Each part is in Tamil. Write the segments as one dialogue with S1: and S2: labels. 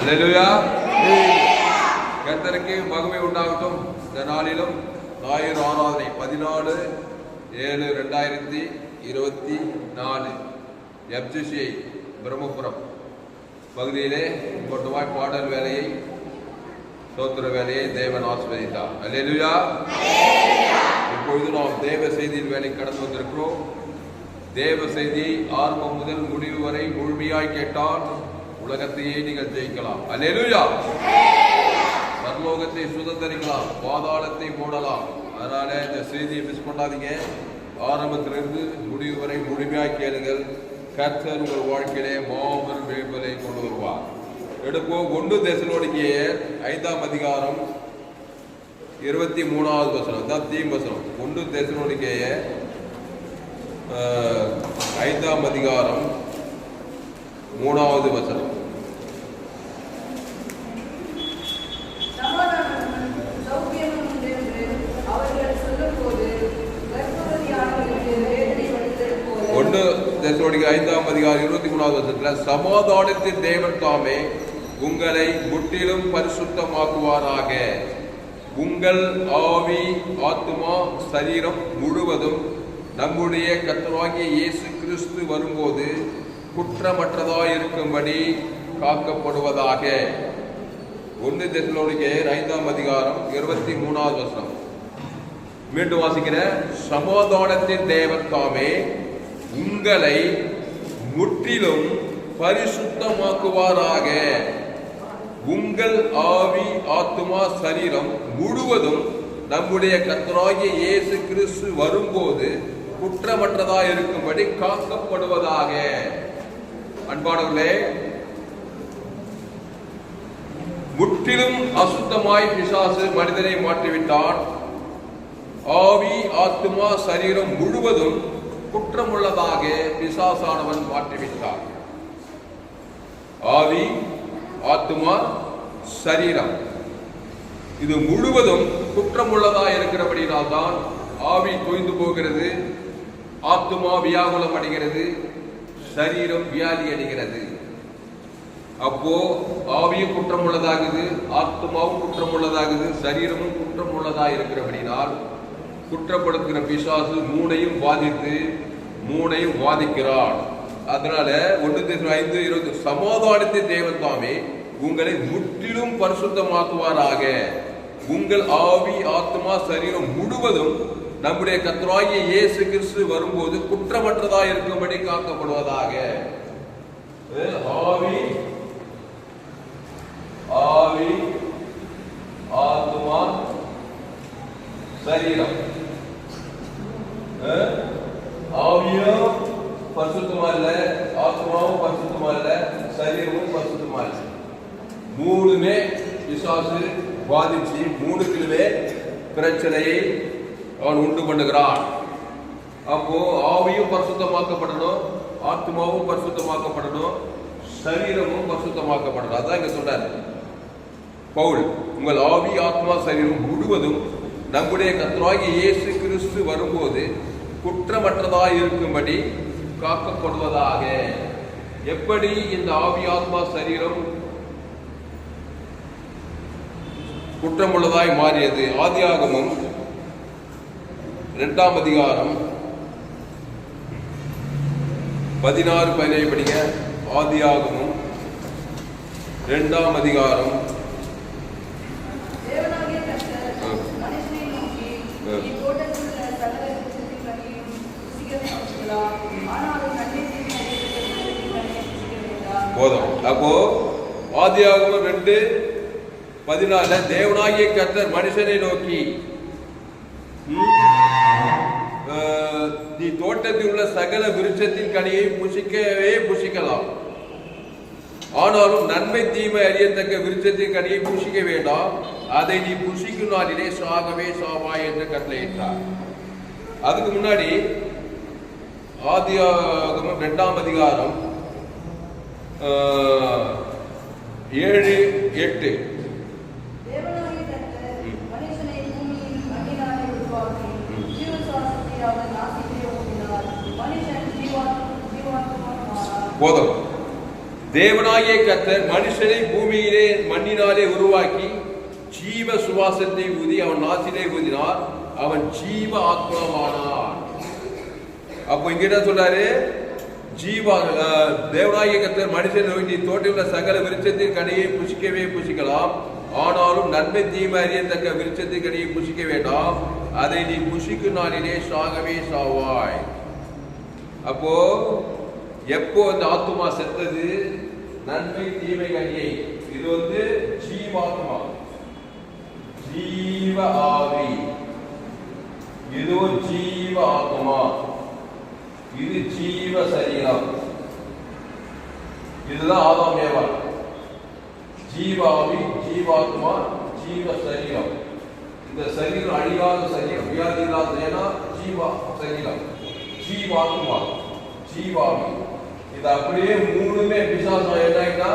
S1: அல்லேலூயா. கர்த்தருக்கு மகிமை உண்டாகட்டும். இந்த நாளிலும் ஞாயிறு ஆராதனை 14/7/2024 FGCI பிரம்மபுரம் பகுதியிலே கொட்டுவாய் பாடல் வேலையை சோத்திர வேலையை தேவன் ஆசீர்வதித்தார். அல்லேலூயா. இப்பொழுது நாம் தேவ செய்தியின் வேலை கடந்து வந்திருக்கிறோம். தேவ செய்தி ஆரம்பம் முதல் முடிவு வரை முழுமையாய் கேட்டால் உலகத்தையே நீங்கள் ஜெயிக்கலாம். அல்லேலூயா. பரலோகத்தை சுதந்திரிக்கலாம், பாதாளத்தை மூடலாம். அதனால இந்த செய்தியை மிஸ் பண்ணாதீங்க. ஆரம்பத்திலிருந்து முடிவு வரை முழுமையாய் கேளுங்கள். கர்த்தர் உங்கள் வாழ்க்கையிலே மாபெரும் விடுதலை கொண்டு வருவார். எடுப்போம் 1 தெசலோனிக்கேயர் 5ஆம் அதிகாரம் 23வது வசனம் தான் தீம் வசனம். 1 தெசலோனிக்கேயர் 5ஆம் அதிகாரம் 3வது வசனம். தெசலோனிக்கேயர் 5ஆம் அதிகாரம் 23வது வசனத்துல சமாதானத்தின் தேவன் தாமே உங்களை முற்றிலும் பரிசுத்தமாக்குவாராக. உங்கள் ஆவி, ஆத்துமா, சரீரம் முழுவதும் நம்முடைய கர்த்தராகிய இயேசு கிறிஸ்து வரும்போது குற்றமற்றதாய் இருக்கும்படி காக்கப்படுவதாக. 1 தெசலோனிக்கேயர் 5ஆம் அதிகாரம் 23வது வசனம். மீண்டும் வாசிக்கிற சமாதானத்தின் தேவன் தாமே உங்களை முற்றிலும் பரிசுத்தமாக்குவாராக. உங்கள் ஆவி, ஆத்துமா, சரீரம் முழுவதும் நம்முடைய கர்த்தராகிய இயேசு கிறிஸ்து வரும்போது குற்றமற்றதாய் இருக்கும்படி காக்கப்படுவதாக. அன்பானவர்களே, முற்றிலும் அசுத்தமாய் பிசாசு மனிதனை மாற்றிவிட்டான். ஆவி, ஆத்துமா, சரீரம் முழுவதும் குற்றமுள்ளதாக பிசாசானவன் மாற்றிவிட்டான். ஆவி, ஆத்துமா, சரீரம் இது முழுவதும் குற்றமுள்ளதாக இருக்கிறபடினால் தான் ஆவி தொய்ந்து போகிறது, ஆத்துமா வியாகுலம் அடைகிறது, சரீரம் வியாதி அடைகிறது. அப்போ ஆவியும் குற்றமுள்ளதாகுது, ஆத்துமாவும் குற்றமுள்ளதாகுது, சரீரமும் குற்றமுள்ளதாக இருக்கிறபடினால் குற்றப்படுத்துகிற பிசாசு மூனையும் பாதித்து மூனையும் வாதிக்கிறான். அதனால 1 தெசலோனிக்கேயர் 5:20 சமாதானத்தின் தேவன் தாமே உங்களை முற்றிலும் பரிசுத்தமாக்குவாராக. உங்கள் ஆவி, ஆத்மா, சரீரம் முழுவதும் நம்முடைய கர்த்தராகிய இயேசு கிறிஸ்து வரும்போது குற்றமற்றதாக இருக்கும்படி காக்கப்படுவதாக. ஆவி, ஆவி, ஆத்மா, சரீரம். ஆவியும் பரிசுத்தமா இல்ல, ஆத்மாவும் பரிசுத்தமா இல்ல, சரீரமும் பரிசுத்தமா இல்ல. மூணுமே பிசாசு பாதிச்சு மூணுக்குமே பிரச்சனையை அவன் உண்டு பண்ணுகிறான். அப்போ ஆவியும் பரிசுத்தமாக்கப்படணும், ஆத்மாவும் பரிசுத்தமாக்கப்படணும், சரீரமும் பரிசுத்தமாக்கப்படணும். அதான் இங்க சொல்றாரு பவுல். உங்கள் ஆவி, ஆத்மா, சரீரம் முழுவதும் நம்முடைய கர்த்தராகிய இயேசு கிறிஸ்து வரும்போது குற்றமற்றதாய் இருக்கும்படி காக்கப்படுவதாக. எப்படி இந்த ஆவி, ஆத்மா, சரீரம் குற்றமுள்ளதாய் மாறியது? ஆதியாகமம் 2ஆம் அதிகாரம் 16-17 படிங்க. ஆதியாகமம் 2ஆம் அதிகாரம் 2. அப்போ ஆதியாகமம் 2:14 தேவனாகிய கர்த்தர் மனுஷனை நோக்கி, நீ தோட்டத்தில் உள்ள சகல விருட்சத்தின் கனியை புசிக்கவே புசிக்கலாம், ஆனாலும் நன்மை தீமை அறியத்தக்க விருட்சத்தின் கனியை புசிக்க வேண்டாம், அதை நீ புசிக்கும் நாளிலே சாகவே சாவாய் என்று கட்டளையிட்டார். அதுக்கு முன்னாடி ஆதியாகமம் 2ஆம் அதிகாரம் 7-8 போதும். தேவனாகிய கர்த்தர் மனுஷனை பூமியிலே மண்ணினாலே உருவாக்கி ஜீவ சுவாசத்தை ஊதி அவன் நாசிலே ஊதினார், அவன் ஜீவ ஆத்மாவானான். அப்போ இங்க என்ன சொல்றாரு? தேவனாகிய கர்த்தர் மனுஷன் நோக்கி தோட்டமுள்ள சகல விருட்சத்தின் கனியை புசிக்கவே புசிக்கலாம், ஆனாலும் நன்மை தீமை அறியத்தக்க விருட்சத்தின் கனியை புசிக்க வேண்டாம், அதை நீ புசிக்கும் நாளிலே சாகவே சாவாய். அப்போ எப்போ அந்த ஆத்மா செத்தது? நன்மை தீமை கனியை. இது ஜீவாத்மா, ஜீவ ஆவி. இது ஜீவ ஆத்மா, இது ஜீவ சரீரம். இதுதான் ஆதாம் ஏவாள். ஜீவாவி, ஜீவாத்மா, ஜீவ சரீரம். இந்த சரீரம் அழியாத சரீரம், வியாதி இல்லாத ஜீவா சரீரம், ஜீவாத்மா, ஜீவாவி. இது அப்படியே மூணுமே பிசாசம் என்னன்னா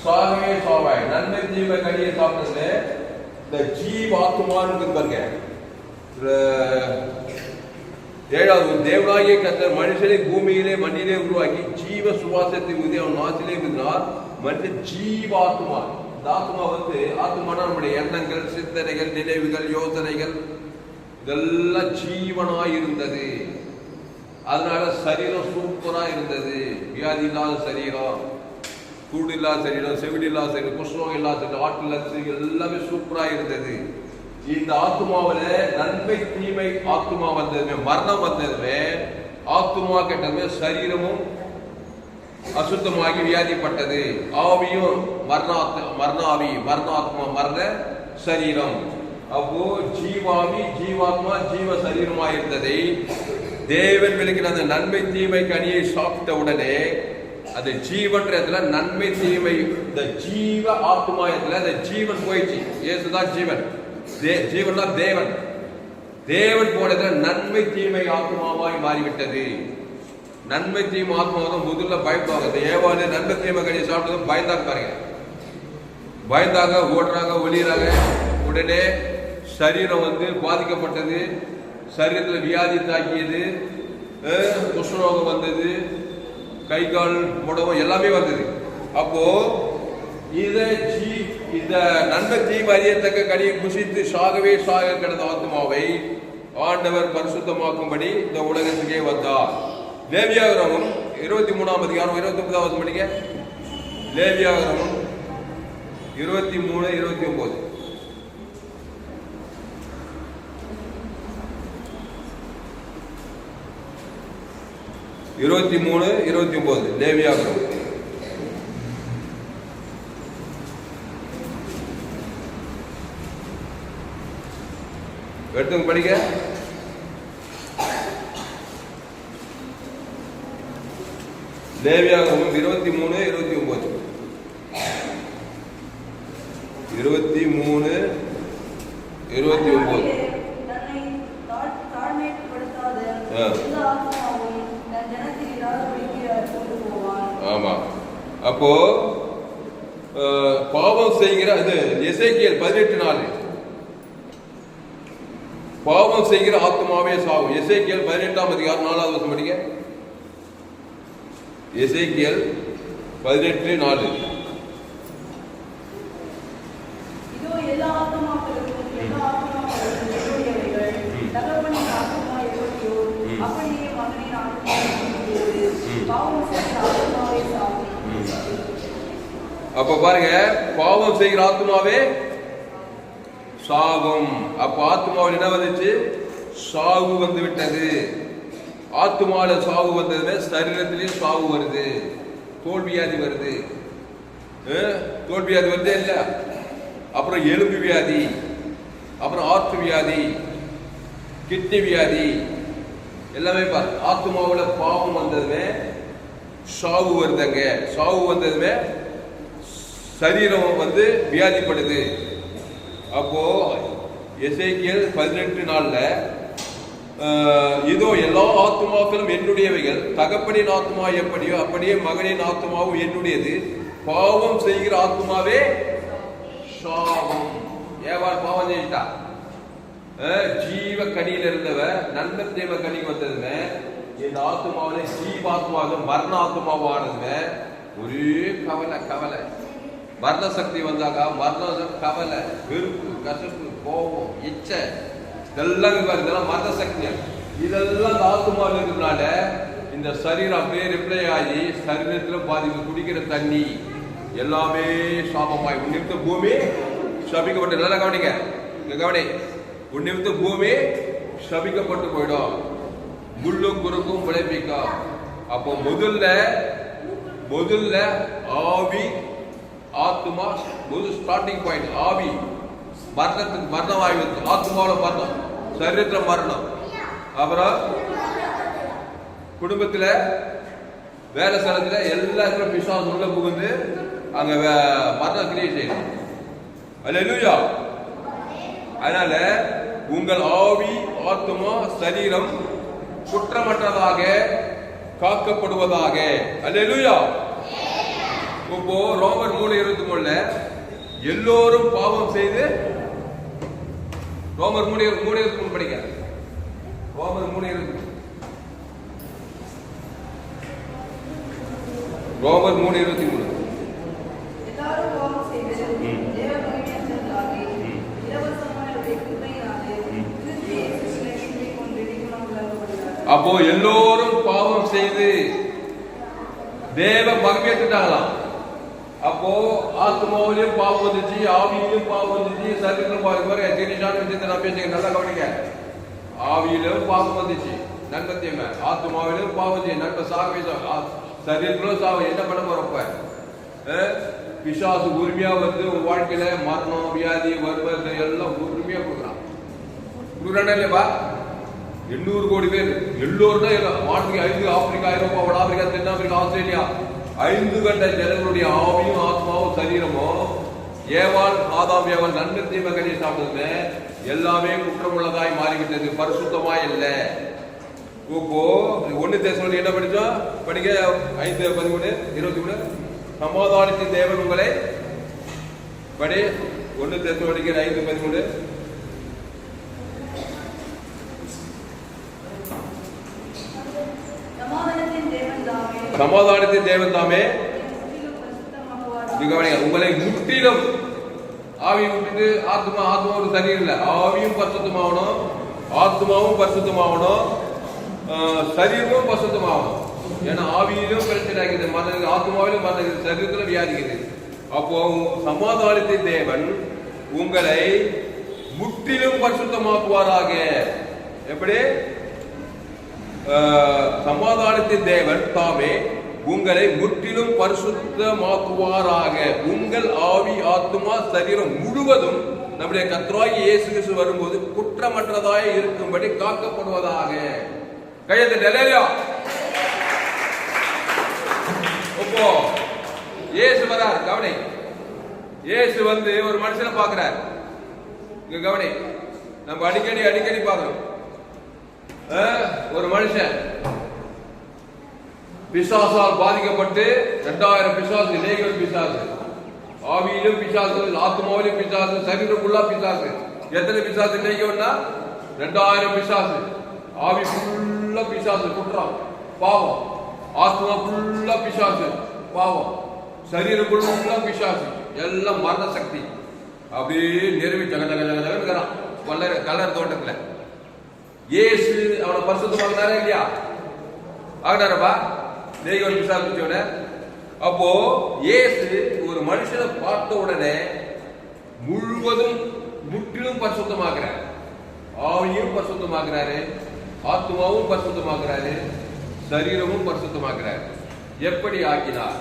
S1: சாகவே சாவாய். நன்மை தீமை கனியை சாப்பிட்டது இந்த ஜீவாத்மான்னு பாருங்க. 7வது, தேவனாகிய கர்த்தர் மனுஷனை பூமியிலே மண்ணிலே உருவாக்கி ஜீவ சுவாசத்தை ஊதி அவன் நாசிலே ஊதினார், மனுஷன் ஜீவாத்மா. இந்த ஆத்மா ஆத்மானா நம்முடைய எண்ணங்கள், சிந்தனைகள், நினைவுகள், யோசனைகள் இதெல்லாம் ஜீவனாய் இருந்தது. அதனால சரீரம் சூப்பரா இருந்தது. வியாதி இல்லாத சரீரம், கூடு இல்லாத சரீரம், செவிடு இல்லாத சரீரம், குஷ்ணம் இல்லாத சரீரம், ஆட்டில் எல்லாமே சூப்பரா இருந்தது. இந்த ஆத்மாவில நன்மை தீமை ஆத்மா வந்ததுமே, மரணம் வந்ததுமே, ஆத்மா கெட்டதுமே சரீரமும் அசுத்தமாகி வியாதிப்பட்டது. ஆவியும் மரணாவி, மரணாத்மா, மரண சரீரம். அப்போ ஜீவாவி, ஜீவாத்மா, ஜீவ சரீரமா இருந்ததை தேவன் விளக்கின அந்த நன்மை தீமை கனியை சாப்பிட்ட உடனே அது ஜீவன்றதுல நன்மை தீமை, இந்த ஜீவ ஆத்மாயத்துல அந்த ஜீவன் போயிடுச்சு. இயேசுதான் ஜீவன், ஜீவன் தான் தேவன். தேவன் போனதுல நன்மை தீமை ஆத்மாவாய் மாறிவிட்டது. நன்மை தீமை ஆத்மாவை முதல்ல பயப்படுவாங்க. ஏவாளு நன்மை தீமை கனியை சாப்பிட்டதும் பயந்தாங்க பாருங்க. பயந்தாங்க, ஓடுறாங்க, ஒளிறாங்க. உடனே சரீரம் பாதிக்கப்பட்டது. சரீரத்தில் வியாதி தாக்கியது, குஷ்ணரோகம் வந்தது, கை கால் முடவம் எல்லாமே வந்தது. அப்போ இந்த நன்மை தீமை அறியத்தக்க கனியை புசித்து சாகவே சாக கிடந்த ஆத்மாவை ஆண்டவர் பரிசுத்தமாக்கும்படி இந்த உலகத்துக்கே வந்தார். லேவியாகமம் 23ஆம் அதிகாரம் 29வது படிக்க. லேவியாகமம் 23:29. 23:29 லேவியாகமம். எடுத்துங்க படிக்க. லேவியாகமம் 23:29. 23:29. ஆமா. அப்போ பாவம் செய்கிற எசேக்கியேல் 18:4. பாவம் செய்கிற ஆத்மாவே சாவும். எசேக்கியேல் 18ஆம் அதிகாரம் 4வது வசனம் படிங்க. எசேக்கியேல் 18:4. அப்ப பாருங்க, பாவம் செய்கிற ஆத்மாவே சாகும். அப்ப ஆத்மாவில் என்ன வந்துச்சு? சாவு வந்து விட்டது. ஆத்மாவில சாவு வந்ததுமே சரீரத்திலேயே சாவு வருது, தோல்வியாதி வருது. தோல்வியாதி வருதே இல்ல, அப்புறம் எலும்பு வியாதி, அப்புறம் ஆற்று வியாதி, கிட்னி வியாதி எல்லாமே பாரு. ஆத்மாவில பாவம் வந்ததுமே சாவு வருதுங்க. சாவு வந்ததுமே சரீரம் வியாதிப்படுது. அப்போ எசேக்கியேல் 18:4 இதோ எல்லா ஆத்மாக்களும் என்னுடையவைகள், தகப்பனின் ஆத்மா எப்படியோ அப்படியே மகனின் ஆத்மாவும் என்னுடையது, பாவம் செய்கிற ஆத்மாவே சாவும். ஏவாள் பாவம் செஞ்சிட்டா. ஜீவ கனியில இருந்தவ நன்மை தேவ கனி வந்ததுமே இந்த ஆத்மாவில ஜீவாத்மாக மரண ஆத்மாவானதுமே ஒரே கவலை கவலை. மரண சக்தி வந்தாக்கா மரணம், கவலை, வெறுப்பு, கசப்பு, கோபம், இச்சை, இதெல்லாம் இதெல்லாம் மரண சக்தி. இதெல்லாம் ஆத்துமாவில் இருக்கிறதுனால இந்த சரீரம் அப்படியே ரிப்ளை ஆகி சரீரத்தில் பாதிப்பு. குடிக்கிற தண்ணி எல்லாமே சாபமாய். உன் நிமித்த பூமி சபிக்கப்பட்டு, நல்லா கவனிங்க, கவனி, உன் நிமித்த பூமி சபிக்கப்பட்டு போயிடும், முள்ளும் குறுக்கும் விளைவிக்கும். அப்போ முதல்ல ஆவி ஆத்மா, ஸ்டார்டிங் பாயிண்ட் ஆவி. மரணத்துக்கு மரணம் ஆகிடுது, ஆத்மாவில் மரணம், சரீரத்தில் மரணம். அப்புறம் குடும்பத்தில், வேலை ஸ்தலத்தில், எல்லாத்துக்கும் பிசாசு உள்ள புகுந்து அங்க மரணம் கிரியேட் செய்யணும். அல்லேலூயா. அதனால உங்கள் ஆவி ஆத்மா சரீரம் குற்றமற்றதாக காக்கப்படுவதாக. அல்லேலூயா. இப்போ ரோமர் 3:23 எல்லோரும் பாவம் செய்து, ரோமர் 3:23 படிக்க, ரோமர் 3:23, ரோமர் 3:23. அப்போ எல்லோரும் பாவம் செய்து தேவ மகிமையேற்றுட்டாங்களாம். அப்போ ஆத்மாவிலையும் பாவம் வந்துச்சு, ஆவியிலும் பாவம் வந்துச்சு, சரீரத்திலும் பாவம். நான் பேசுங்க, நல்லா கவனிங்க. ஆவியிலும் பாவம் வந்துச்சு, நன்மை தீமை. ஆத்மாவிலும் பாவம் செய்ய நன்மை சாகவே, சரீரத்திலும் சாக. என்ன பண்ண போறப்ப பிசாசு உரிமையா வந்து உங்க வாழ்க்கையில மரணம், வியாதி, வறுமை எல்லாம் உரிமையா கொடுக்குறான். இல்லையப்பா? 800 கோடி பேர் எல்லோரும் வாழ்க்கை 5 ஆப்பிரிக்கா, ஐரோப்பா, வட ஆப்பிரிக்கா, தென்னாப்பிரிக்கா, ஆஸ்திரேலியா 5 கண்ட ஜனங்களுடைய ஆவியும் ஆத்மாவும் சரீரமும் ஏவாள், ஆதாம் ஏவாள் நன்மை தீமை கனியை சாப்பிட்டதுமே எல்லாமே குற்றமுள்ளதாய் மாறிவிட்டது, பரிசுத்தமாய் இல்லை. இப்போ 1 தெசலோனிக்கர் என்ன படிச்சோம்? படிக்க 5:13-23. சமாதானத்தின் தேவன் உங்களை படி. 1 தெசலோனிக்கர் 5:13. சமாதானத்தின் தேவன் தாமே உங்களை முற்றிலும், ஆவி விட்டுட்டு ஆத்மாவோட சரீரம் இல்லை, ஆவியும் பரிசுத்தமாகணும், ஆத்மாவும் பரிசுத்தமாகணும், சரீரமும் பரிசுத்தமாகணும். ஏன்னா ஆவியிலும் பிரச்சனை ஆகுது, ஆத்மாவிலும் சரீரத்திலும் வியாதிக்குது. அப்போ சமாதானத்தின் தேவன் உங்களை முற்றிலும் பரிசுத்தமாக்குவாராக. எப்படி? சமாதானத்தின் தேவன் தாமே உங்களை முற்றிலும் பரிசுத்தமாக்குவாராக. உங்கள் ஆவி ஆத்மா சரீரம் முழுவதும் நம்முடைய கர்த்தராகிய இயேசு கிறிஸ்து வரும்போது குற்றமற்றதாய் இருக்கும்படி காக்கப்படுவதாக. கையெழுத்து. இப்போ இயேசு வரார், கவனி. இயேசு வந்து ஒரு மனுஷனை பார்க்கிறார். இங்க கவனி, நம்ம அடிக்கடி பார்க்கிறோம். ஒரு மனுஷன் பிசாசால் பாதிக்கப்பட்டு 2000 பிசாசு, லேகியோன் பிசாசு, ஆவியிலும் பிசாசு, ஆத்மாவிலும் பிசாசு, சரீரமுள்ள பிசாசு. எத்தனை பிசாசு லேகியோன்னா? 2000 பிசாசு. ஆவி ஃபுல்லா பிசாசு, குற்றம், பாவம். ஆத்மா ஃபுல்லா பிசாசு, பாவம். சரீரம் ஃபுல்லா பிசாசு, எல்லாம் மரண சக்தி. அப்படியே நிறுவி ஜகஜகஜகஜகன்னு கலர் தோட்டத்துல. இயேசு அவனை பரிசுத்தமாக்குனாரா இல்லையா? ஆகினாரப்பா தேவன் விசாரிச்சோட. அப்போ இயேசு ஒரு மனுஷனை பார்த்த உடனே முழுவதும் முற்றிலும் பரிசுத்தமாக்குறாரு. ஆவியும் பரிசுத்தமாக்குறாரு, ஆத்மாவும் பரிசுத்தமாக்குறாரு, சரீரமும் பரிசுத்தமாக்குறாரு. எப்படி ஆக்கினார்?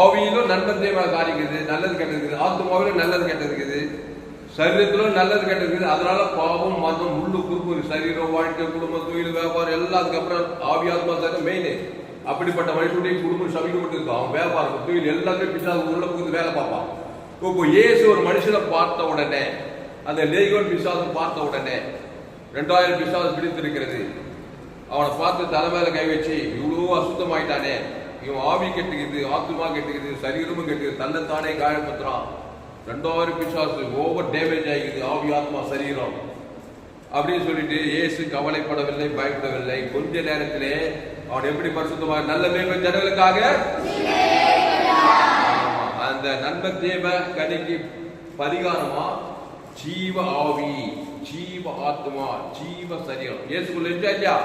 S1: ஆவியிலும் நன்மை தீமை காரிக்குது, நல்லது கெட்டது. ஆத்மாவிலும் நல்லது கெட்டது இருக்குது, சரீரத்திலும் நல்லது கெட்டது. அதனால பாவம், மரணம், முள்ளு குறுப்பு, சரீரம், வாழ்க்கை, குடும்பம், தொழில், வியாபாரம் எல்லாம். அதுக்கப்புறம் ஆவி ஆத்மா சரீரம் மெயின். அப்படிப்பட்ட மனுஷனுடைய குடும்பம் சபிக்கப்பட்டு இருக்கும். அவன் வியாபாரம், தொழில் எல்லாமே பிசாசு உள்ள புகுந்து வேலை பார்ப்பான். இப்போ இயேசு ஒரு மனுஷனை பார்த்த உடனே, அந்த லேகியோன் பிசாசு பார்த்த உடனே 2000 பிசாசு பிடித்திருக்கிறது. அவனை பார்த்து தலைமையில கை வச்சு, இவ்வளவு அசுத்தமாயிட்டானே, இவன் ஆவி கெட்டுக்குது, ஆத்மா கெட்டுக்குது, சரீரமும் கெட்டுக்குது, தன்னைத்தானே காயப்படுத்துறான். 2000 பிசாசு ஓவர் டேமேஜ் ஆகிக்குது, ஆவி ஆத்மா சரீரம் அப்படின்னு சொல்லிட்டு இயேசு கவலைப்படவில்லை, பயப்படவில்லை. கொஞ்ச நேரத்திலே அவன் எப்படி பரிசுத்தமாக நல்ல மேய்ப்பன் ஜனங்களுக்காக அந்த நன்மை தேவ கனிக்கு பரிகாரமா ஜீவ ஆவி, ஜீவ ஆத்மா, ஜீவ சரீரம். இயேசுக்குள்ள இல்லையா?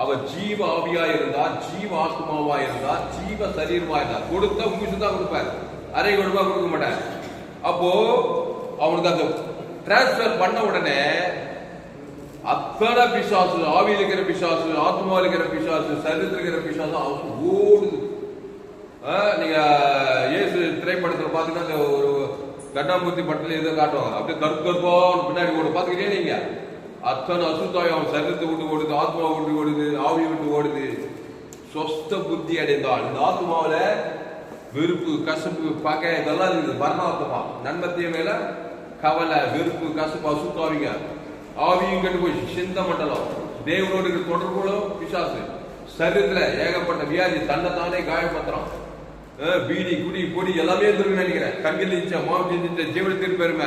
S1: அவர் ஜீவ ஆவியா இருந்தார், ஜீவ ஆத்மாவா இருந்தார், ஜீவ சரீரமா இருந்தார். கொடுத்தா உங்களுக்கு தான் கொடுப்பார், அரை கொடுப்பா கொடுக்க மாட்டார். அப்போ அவனுக்கு அந்த டிரான்ஸ்பர் பண்ண உடனே அத்தனை பிசாசு, ஆவியில் இருக்கிற பிசாசு, ஆத்மாவில் இருக்கிற பிசாசு, சரீரத்தில் இருக்கிற பிசாசு ஓடுது. நீங்க இயேசு திரைப்படத்தில் பாத்தீங்கன்னா அந்த ஒரு கண்ணாமூர்த்தி பட்டத்தில் எதை காட்டுவாங்க, அப்படியே கருப்பா பின்னாடி ஓடு பாத்துக்கிட்டே நீங்க. அத்தனை அசுத்தாய் அவன் சரீரத்தை விட்டு ஓடுது, ஆத்மா விட்டு ஓடுது, ஆவி விட்டு ஓடுது. சொஸ்த புத்தி அடைந்தால் இந்த ஆத்மாவில வெறுப்பு, கசப்பு, பகை இதெல்லாம் இருக்குது. மரணாத்மா நன்மத்திய மேல கவலை, வெறுப்பு, கசப்பு, அசுத்தாவிங்க. ஆவியும் கெட்டு போய் சிந்த மண்டலம், தேவனோடு தொடர்புகளும் பிசாசு. சரீரத்துல ஏகப்பட்ட வியாதி, தன்னைத்தானே காயப்பத்திரம், பீடி, குடி, பொடி எல்லாமே இருந்திருக்கு நினைக்கிறேன். கண்கள் இச்சா, மாவு செஞ்சு ஜீவனத்திற்கு பெருமை.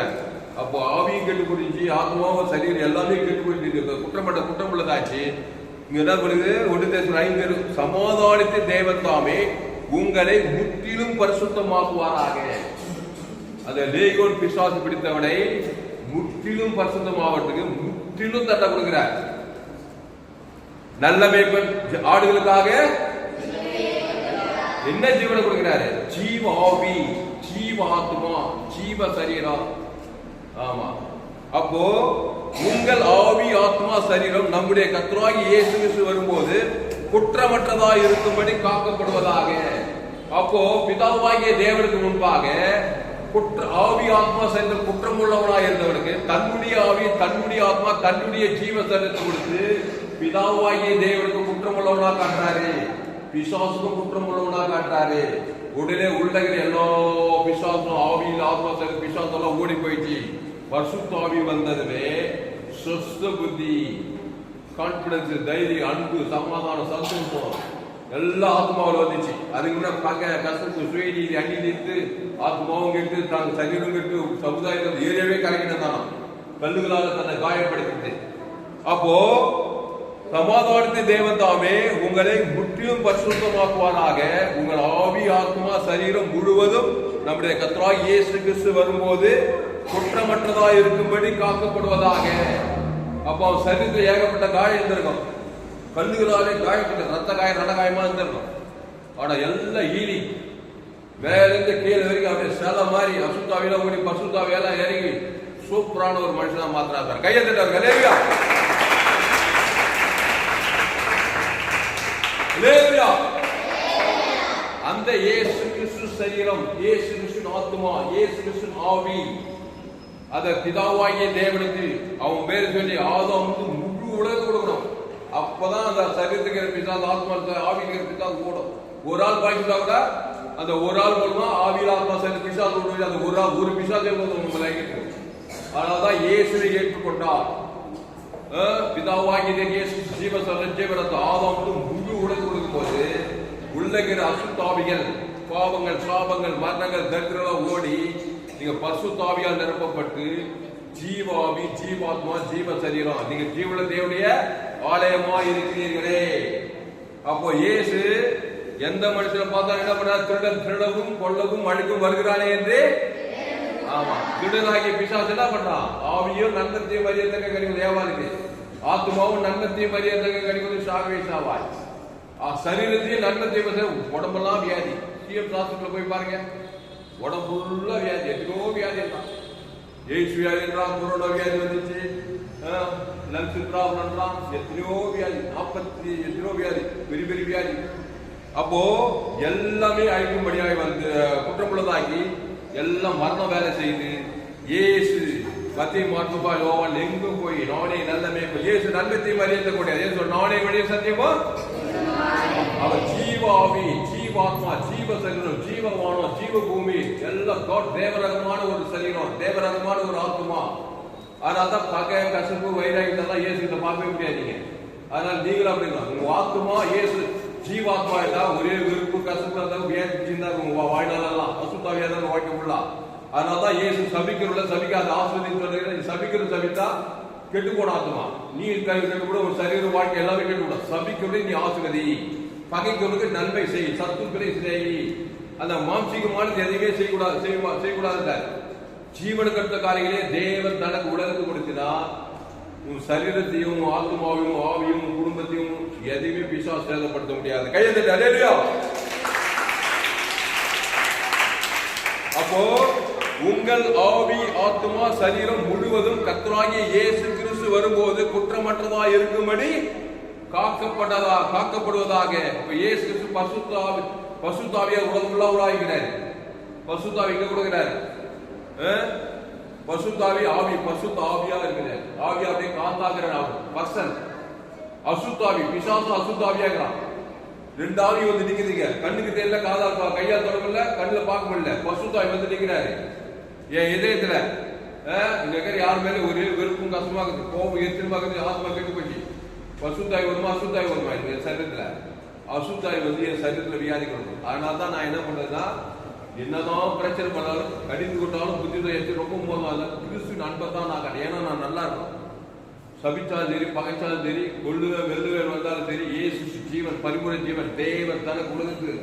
S1: அப்போ ஆவியும் கெட்டு போயிடுச்சு, ஆத்மாவும் சரீரம் எல்லாமே கெட்டு போயிட்டு குற்றப்பட்ட குற்றம் உள்ளதாச்சு. இங்க என்ன பண்ணுது? 1 சமாதானத்தை தேவத்தாமே உங்களை முற்றிலும் பரிசுத்தமாக்குவாராக. அந்த லேகோன் பிசாசு பிடித்தவனை முற்றிலும் பரிசுத்தமாவதுக்கு முற்றிலும் தட்ட கொடுக்கிறார். நல்ல மேய்ப்பன் ஆடுகளுக்காக என்ன ஜீவனை கொடுக்கிறாரு? ஜீவ ஆவி, ஜீவ ஆத்மா, ஜீவ சரீரம். ஆமா. அப்போ உங்கள் ஆவி, ஆத்மா, சரீரம் நம்முடைய கர்த்தராகிய இயேசு கிறிஸ்து வரும்போது குற்றமற்றதா இருக்கும்படி காக்கப்படுவதாக. அப்போ பிதாவாகிய தேவனுக்கு முன்பாக ஆவி, ஆத்மா, சரீரம் குற்றம் உள்ளவனாக இருந்தவனுக்கு தன்னுடைய ஆவி, தன்னுடைய ஆத்மா, தன்னுடைய ஜீவ சரீரத்தை கொடுத்து பிதாவாகிய தேவனுக்கு குற்றம் உள்ளவனா காட்டுறாரு, பிசாசுக்கும் குற்றம் உள்ளவனா காட்டுறாரு. உடனே உள்ளகிற எல்லா பிசாசும், ஆவியில் ஆத்மா சரீரம் பிசாசு எல்லாம் ஓடி போயிடுச்சு. பரிசுத்த ஆவி வந்ததுமே சொஸ்த புத்தி, கான்பிடன்ஸ், தைரியம், அன்பு, சமாதானம், சந்தோஷம் எல்லா ஆத்மாவில் வந்துச்சு. அதுக்கு முன்னாடி பகை, கசப்பு, சுயநீதி, அநீதித்து ஆத்மாவும் கெட்டு, தாங்க சரீரம் கெட்டு, சமுதாயத்தில் ஏரியாவே கலக்கினதானா கல்லுகளால் தன்னை காயப்படுத்திட்டு. அப்போ சமாதானத்தை தேவன் தாமே உங்களை முற்றிலும் பரிசுத்தமாக்குவாராக. உங்கள் ஆவி, ஆத்மா, சரீரம் முழுவதும் நம்முடைய கர்த்தராகிய இயேசு கிறிஸ்து வரும்போது குற்றமற்றதா இருக்கும்படி காக்கப்படுவதாக. அப்போ சரீரத்தில் ஏகப்பட்ட காயம் இருந்திருக்கும், கல்லுகளாலே காயப்பட்ட ரத்த காயம், ரண காயமா இருந்திருக்கும். ஆனா எல்லாம் ஈலி மேலிருந்து கீழே வரைக்கும் அப்படியே சேல மாதிரி அசுத்தாவில ஓடி பசுத்தாவியெல்லாம் இறங்கி சூப்பரான ஒரு மனுஷனா மாத்திராரு. கையை தட்டாரு. கலேலியா, கலேலியா. அந்த இயேசு கிறிஸ்து சரீரம், இயேசு கிறிஸ்து ஆத்மா, இயேசு கிறிஸ்து ஆவி, அத பிதாவாகிய தேவனுக்கு அவன் பேர் சொல்லி ஆதாம் முழு உலகம் கொடுக்கணும். அப்பதான் அந்த சரீரத்துக்கு பிசாசு, ஆத்மா, ஆவிக்கு பிசாசு ஓடும். ஒரு ஆள் பாய்ச்சா கூட அந்த ஒரு ஆள் மூலமா ஆவியில் ஆத்மா சரீர பிசாசு ஓடுவது. அந்த ஒரு ஆள் ஒரு பிசாசு உங்களை. அதனாலதான் இயேசுவை ஏற்றுக்கொண்டார். பிதாவாகிய இயேசு ஜீவ ஜீவனத்தை ஆதாம் முழு உலகம் கொடுக்கும் போது உள்ளகிற அசுத்தாவிகள், பாவங்கள், சாபங்கள், மரணங்கள், தரித்திரம் ஓடி நீங்க பரிசுத்தாவியால் நிரப்பப்பட்டு ஜீவாவி, ஜீவாத்மா, ஜீவ சரீரம், நீங்க ஜீவன தேவனுடைய ஆலயமா இருக்கிறீர்களே. அப்போ இயேசு எந்த மனுஷனை பார்த்தா என்ன பண்ண? திருடன் திருடவும் கொள்ளவும் அழுக்கும் வருகிறானே என்று. ஆமா, திருடனாகிய பிசாசு என்ன பண்றான்? ஆவியும் நன்மத்தையும் மரியாதை கணிவது ஏவாளுக்கு, ஆத்மாவும் நன்மத்தையும் மரியாதை கணிவது சாகவே சாவாய். சரீரத்தையும் நன்மத்தையும், உடம்பெல்லாம் வியாதி. சிஎம் ஹாஸ்பிட்டல் போய் பாருங்க, உடம்பு ஃபுல்லா வியாதி, எத்தனோ வியாதி எல்லாம். எய்ட்ஸ் வியாதி என்றான், கொரோனா வியாதி வந்துச்சு, லங்ஸ் ப்ராப்ளம்லாம், எத்தனையோ வியாதி, 40 எத்தனையோ வியாதி, பெரிய பெரிய வியாதி. அப்போ எல்லாமே அழிக்கும்படியாக வந்து குற்றமுள்ளதாகி எல்லாம் மரண வேலை செய்து இயேசு பத்தி மாற்றுப்பா யோவான் எங்கும் போய் நானே நல்ல மேய்ப்பன், இயேசு நன்மத்தையும் அறியத்த கூடாது. இயேசு நானே வழிய சத்தியமா, அவர் ஜீவாவி, ஜீவாத்மா, ஜீவ சரீரம், ஜீவவானம், ஜீவ பூமி எல்லாம் தேவரகமான ஒரு சரீரம், தேவரகமான ஒரு ஆத்மா. அதனால்தான் பகை, கசப்பு, வைராகியெல்லாம் இயேசு கிட்ட பார்க்கவே முடியாதீங்க. அதனால நீங்களும் அப்படின்னா உங்க ஆத்மா இயேசு ஜீவாத்மா இல்ல, ஒரே விருப்பு, கசப்பு, வியாதி உங்க வாழ்நாளெல்லாம் அசுத்தாவியா தான் வாழ்க்கை ஃபுல்லா. அதனாலதான் இயேசு சபிக்கிறோம்ல, சபிக்காத ஆஸ்வதித்து சபிக்கிற சபித்தா கெட்டு போன ஆத்மா. நீ கெட்டு கூட ஒரு சரீர வாழ்க்கை எல்லாமே கெட்டு கூட. சபிக்கிறதே நீ ஆசுகதி, பகைக்கவனுக்கு நன்மை செய், சத்துக்களை செய். அந்த மாம்சீகமானது எதையுமே செய்யக்கூடாது. ஜீவனுக்கு அடுத்த காரியங்களே தேவன் தனக்கு உலகத்துக்கு கொடுத்தினா உன் சரீரத்தையும் ஆத்மாவையும் ஆவியும் குடும்பத்தையும் எதையுமே பிசாசு சேதப்படுத்த முடியாது. கையெழுத்து அல்லேலூயா. அப்போ உங்கள் ஆவி ஆத்மா சரீரம் முழுவதும் கர்த்தராகிய இயேசு கிறிஸ்து வரும்போது குற்றமற்றதா இருக்கும்படி காக்கப்படுவதாக. இயேசு கிறிஸ்து பசுத்தாவியா உலகமுள்ளாகிறார். பசுத்தாவி எங்க கொடுக்கிறார்? பசுத்தாவி ஆவி, பசுத்தாவியா இருக்கிறார். ஆவி அப்படியே காத்தாகிறார். பர்சன் அசுத்தாவி, பிசாசு அசுத்தாவியாகிறான். ரெண்டு ஆவி வந்து நிக்குதுங்க. கண்ணுக்கு தெரியல, காதால் கையால் தொடங்கல, கண்ணுல பார்க்க முடியல. பசுத்தாவி வந்து நிக்கிறாரு என் இதயத்துல. இங்க இருக்கிற யார் மேல ஒரே வெறுப்பும் கஷ்டமாகுது, கோபம் எத்திரமாகுது, ஆத்மா கெட்டு போச்சு. பசுத்தாவி வருமா அசுத்தாவி வருமா? என் சரீரத்துல அசுத்தாவி வந்து என் சரீரத்துல வியாதி கொடுக்கும். அதனால்தான் நான் என்ன பண்றதுன்னா, என்னதான் பிரச்சனை பண்ணாலும் கடிந்து கொண்டாலும் புத்தி ரொம்ப மோதல கிறிஸ்து அன்பத்தான் நான் காட்டேன். ஏன்னா நான் நல்லா இருக்கும். சபிச்சாலும் சரி, பகைச்சாலும் சரி, வெல்லுவேன் வந்தாலும் சரி, இயேசு ஜீவன், பரிபூரண ஜீவன், தேவன் தனக்கு உலகத்துக்கு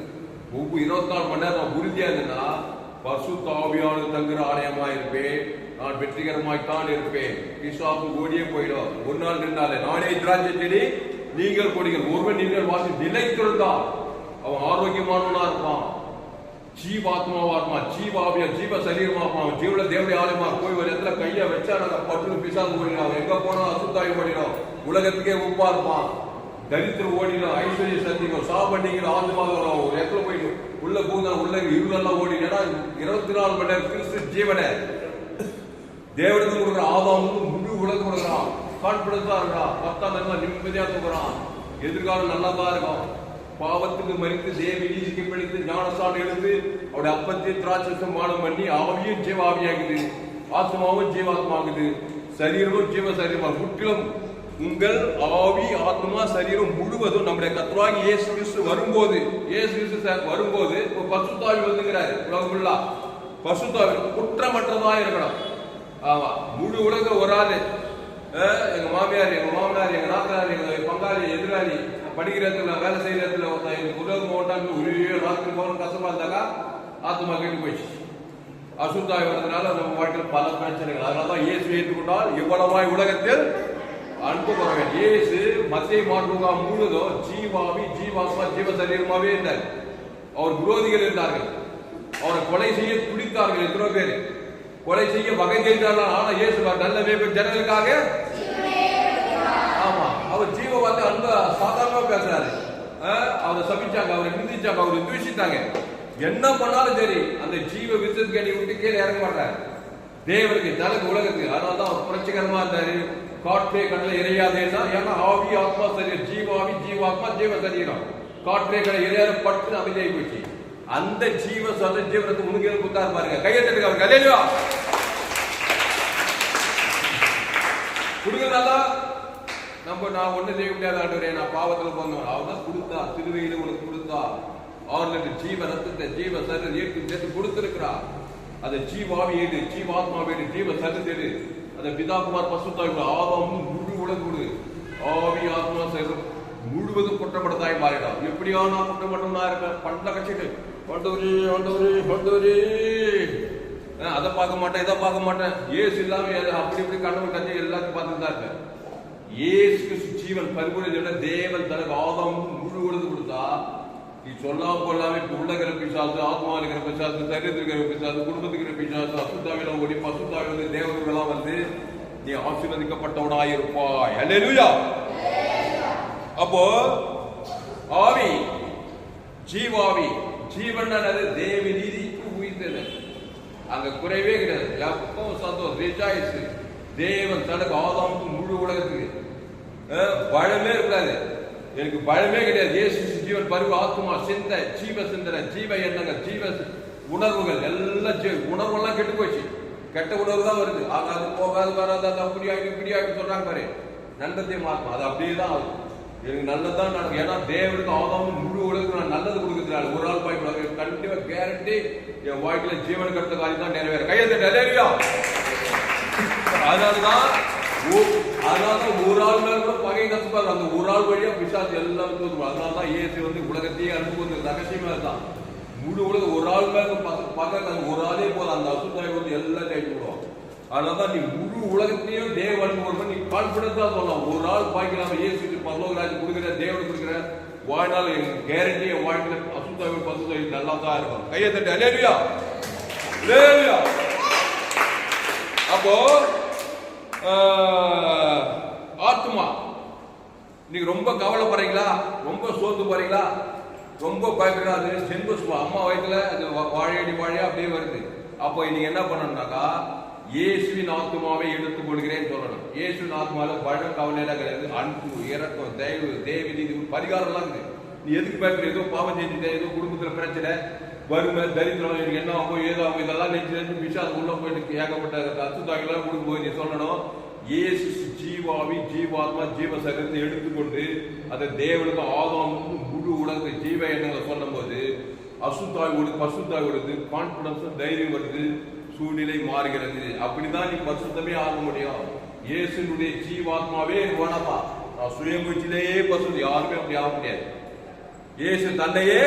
S1: 24 மணி நேரம் உறுதியா இருந்தேன்னா பசுத்த ஆவியானவர் தங்குற ஆலயமா இருப்பேன். நான் வெற்றிகரமாய்த்தான் இருப்பேன். பிசாசு ஓடியே போயிடும். ஒரு நாள் 2 நாள் நானே திராட்சை செடி, நீங்கள் கொடிகள், ஒருவன் நீங்கள் வாசி நிலைத்திருந்தான் அவன் ஆரோக்கியமானவனா இருப்பான். ஜீவாத்மாவா இருப்பான், ஜீவாவியா ஜீவ சரீரமா இருப்பான். ஜீவன தேவடைய ஆலயமா போய் ஒரு இடத்துல கையை வச்சா நாங்க பட்டு பிசாசு ஓடிடும். எங்க போனா அசுத்தாய் ஓடிடும். உலகத்துக்கே உப்பா இருப்பான். தரித்திரம் ஓடிடும், ஐஸ்வர்ய சந்திக்கும், சாபண்டிகள் ஆத்மாவும் ஒரு இடத்துல போயிட்டு உள்ள பூந்தா உள்ள இருளெல்லாம் ஓடினா 24 மணி நேரம் கிறிஸ்து ஜீவனை தேவனுக்கு கொடுக்குற ஆதாமும் முழு உலகம் கொடுக்குறான். கான்பிடன்ஸா இருக்கான். 10ஆம் நாள் நிம்மதியா தூக்குறான். எதிர்காலம் நல்லா தான் இருக்கும். பாவத்துக்கு மறித்து தேவ நீதிக்கு படித்து ஞானஸ்தானம் எழுந்து அவருடைய அப்பத்தை திராட்சம் மானம் பண்ணி ஆவியும் ஜீவ ஆவியாகுது, ஆத்மாவும் ஜீவாத்மாகுது, சரீரமும் ஜீவ சரீரமா. முற்றிலும் உங்கள் ஆவி ஆத்மா சரீரம் முழுவதும் நம்முடைய கர்த்தராகிய இயேசு கிறிஸ்து வரும்போது, இயேசு கிறிஸ்து வரும்போது பசுத்தாவி வந்துங்கிறாரு. உலகமுள்ளா பசுத்தாவி குற்றமற்றதா இருக்கணும். ஆமா, முழு உலக ஒரு ஆளு, எங்க மாமியார், எங்க மாமனார், எங்க நாத்தனார், எங்க பங்காளி, எதிராளி, படிக்கிற இடத்துல வேலை செய்யற இடத்துல ஒருத்தன் உலகம் ஓட்டாங்க ஒரே ராத்திரி போகணும் கஷ்டமா இருந்தாக்கா ஆத்மா கெட்டு போயிடுச்சு. அசுத்தாய் வர்றதுனால நம்ம வாழ்க்கையில் பல பிரச்சனைகள். அதனாலதான் இயேசு ஏற்றுக்கொண்டால் இவ்வளவாய் உலகத்தில் அன்பு குறைவேன். இயேசு மத்திய மாற்றுகா முழுதும் ஜீவாவி ஜீவாத்மா ஜீவ சரீரமாவே இருந்தார். அவர் விரோதிகள் இருந்தார்கள். அவரை கொலை செய்ய துடித்தார்கள். எத்தனை பேர் கொலை செய்ய வகை செய்தார்கள். ஆனா இயேசு நல்ல ஜனங்களுக்காக, ஆமா, அவர் ஜீவ வந்து அன்பு சாதாரணமா பேசுறாரு. அவரை சபிச்சாங்க, அவரை நிந்திச்சாங்க, அவரை தூஷித்தாங்க. என்ன பண்ணாலும் சரி அந்த ஜீவ விசேஷத்தை விட்டு கீழே இறங்க மாட்டாரு தேவனுக்கு தனக்கு உலகத்துக்கு. அதனாலதான் அவர் புரட்சிகரமா இருந்தாரு. காற்றே கடலை இறையாதேன்னா, ஏன்னா ஆவி ஆத்மா சரீரம், ஜீவாவி ஜீவாத்மா ஜீவ சரீரம். காற்றே கடை இறையாத பட்டு அமைதியாகி போச்சு. அந்த ஜீவ சத ஜீவனத்துக்கு முன்னுக்கு கொடுத்தாரு பாருங்க. கையெழுத்து அவர் கலையா கொடுங்க. நல்லா நான் ஒண்ணு செய்ய முடியாத ஆண்டவரே, நான் பாவத்துல போனவன். அவர் தான் கொடுத்தா, சிலுவையில உனக்கு கொடுத்தா 6 லிட்டர் ஜீவ ரத்தத்தை ஜீவ சரீரம் சேர்த்து கொடுத்திருக்கிறா. அதை ஜீவாவி ஏடு, ஜீவாத்மா வீடு, ஜீவ சரீரம், அந்த பிதாகுமார் பசுத்தாய் ஆதாமும் முழு உலகு ஆவி ஆத்மா சரீரம் முழுவதும் குற்றப்பட்டதாய் மாறிடும். எப்படியா நான் குற்றப்பட்டா இருப்பேன். பண்ட கட்சிகள் அதை பார்க்க மாட்டேன், இதை பார்க்க மாட்டேன். ஏசு இல்லாம அப்படி இப்படி கண்ணு கட்சி எல்லாத்தையும் பார்த்துட்டு தான் இருப்பேன். ஏசு ஜீவன் பரிபூரண தேவன் தனக்கு ஆதாமும் முழு உலகு கொடுத்தா, நீ சொல்லாம கொள்ளாம இப்ப உள்ளகிற பிசாசு, ஆத்மா இருக்கிற பிசாசு, சரீரத்தில் இருக்கிற பிசாசு, குடும்பத்துக்கு இருக்கிற பிசாசு, அசுத்தாவில ஓடி பசுத்தாவி வந்து தேவர்களெல்லாம் வந்து நீ ஆசீர்வதிக்கப்பட்டவனாயிருப்பாய். அல்லேலூயா. அப்போ ஆவி ஜீவாவி ஜீவன் தேவ நீதிக்கு உயிர்த்தது. அங்க குறைவே கிடையாது. எப்பவும் சந்தோஷம், ரிஜாய்ஸ். தேவன் தனக்கு ஆதாமுக்கு முழு உலகத்துக்கு பழமே இருக்காது. எனக்கு பழமே கிடையாது. இயேசு ஜீவன் பருவ ஆத்மா சிந்தை ஜீவ சிந்தனை ஜீவ எண்ணங்கள் ஜீவ உணர்வுகள் எல்லாம் உணர்வெல்லாம் கெட்டு போச்சு. கெட்ட உணர்வு தான் வருது. அது போகாது வராது, அது அப்படி ஆகி இப்படி ஆகி சொல்றாங்க பாரு. நல்லதே மாற்றம் அது அப்படியே தான் ஆகுது. எனக்கு நல்லதான் நடக்கும். ஏன்னா தேவனுக்கு ஆதாமும் முழு உலகத்துக்கு நான் நல்லது கொடுக்குறாரு. ஒரு ஆள் பாய்க்கூடாது. கண்டிப்பா கேரண்டி என் வாழ்க்கையில ஜீவனுக்கு அடுத்த காரியம் தான் நிறைவேற. கையெழுத்து. அதனாலதான் அதனாலதான் ஒரு ஆள் மேல கூட பகை கசப்பாரு. அந்த ஒரு ஆள் வழியா பிசாசு எல்லாம் தோற்றுவாங்க. அதனாலதான் இயேசு உலகத்தையே அனுப்புவது ரகசியமா தான். முழு உலக ஒரு ஆள் மேல பகை, ஒரு ஆளே போல அந்த அசுத்தாய் எல்லாம் கைட்டு விடுவோம். அதனாலதான் நீ முழு உலகத்தையும் தேவ அனுப்புவோம். நீ கான்பிடன்ஸா சொல்லலாம். ஒரு ஆள் பாய்க்கலாம். இயேசு பரலோகராஜ் கொடுக்குற, தேவன் கொடுக்குற வாழ்நாள் கேரண்டி வாழ்க்கை அசுத்தாய் பசுத்தாய் நல்லா தான் இருக்கும். கையை தட்டு அல்லேலூயா, அல்லேலூயா. அப்போ ஆத்மா நீங்க ரொம்ப கவலைப்படுறீங்களா? ரொம்ப சோர்ந்து போறீங்களா? ரொம்ப பயப்படுறாது. சென்புஷ்பா அம்மா வயதுல அது வாழையடி வாழையா அப்படியே வருது. அப்போ நீங்க என்ன பண்ணணும்னாக்கா இயேசுவின் ஆத்மாவை எடுத்துக் கொள்கிறேன்னு சொல்லணும். இயேசுவின் ஆத்மாவில பழம் கவலையெல்லாம் கிடையாது. அன்பு, இறக்கம், தயவு, தேவ நீதி, பரிகாரம் எல்லாம் இருக்குது. நீ எதுக்கு பயப்படுற? ஏதோ பாவம் செஞ்சுட்ட, ஏதோ குடும்பத்துல பிரச்சனை, வறுமை, தரித்திரம், எனக்கு என்ன ஆகும் ஏதோ ஆகும் இதெல்லாம் நினைச்சு விஷயம் உள்ள போயிட்டு ஏகப்பட்ட அசுத்தாக்கெல்லாம் கொடுக்கும் போது நீ சொல்லணும் இயேசு ஜீவாவி, ஜீவாத்மா, ஜீவ சரீரத்தை எடுத்துக்கொண்டு அதை தேவனுக்கு ஆதாம் முழு உலகத்தை ஜீவ எண்ணங்களை சொல்லும் போது அசுத்தாய் ஓடுது, பசுத்தாய் ஓடுது, கான்பிடன்ஸ் தைரியம் வருது, சூழ்நிலை மாறுகிறது. அப்படிதான் நீ பசுத்தமே ஆக முடியும். இயேசுனுடைய ஜீவாத்மாவே வேணாப்பா, நான் சுயமுயற்சியிலேயே பசு யாருமே அப்படி ஆக முடியாது. இயேசு தன்னையே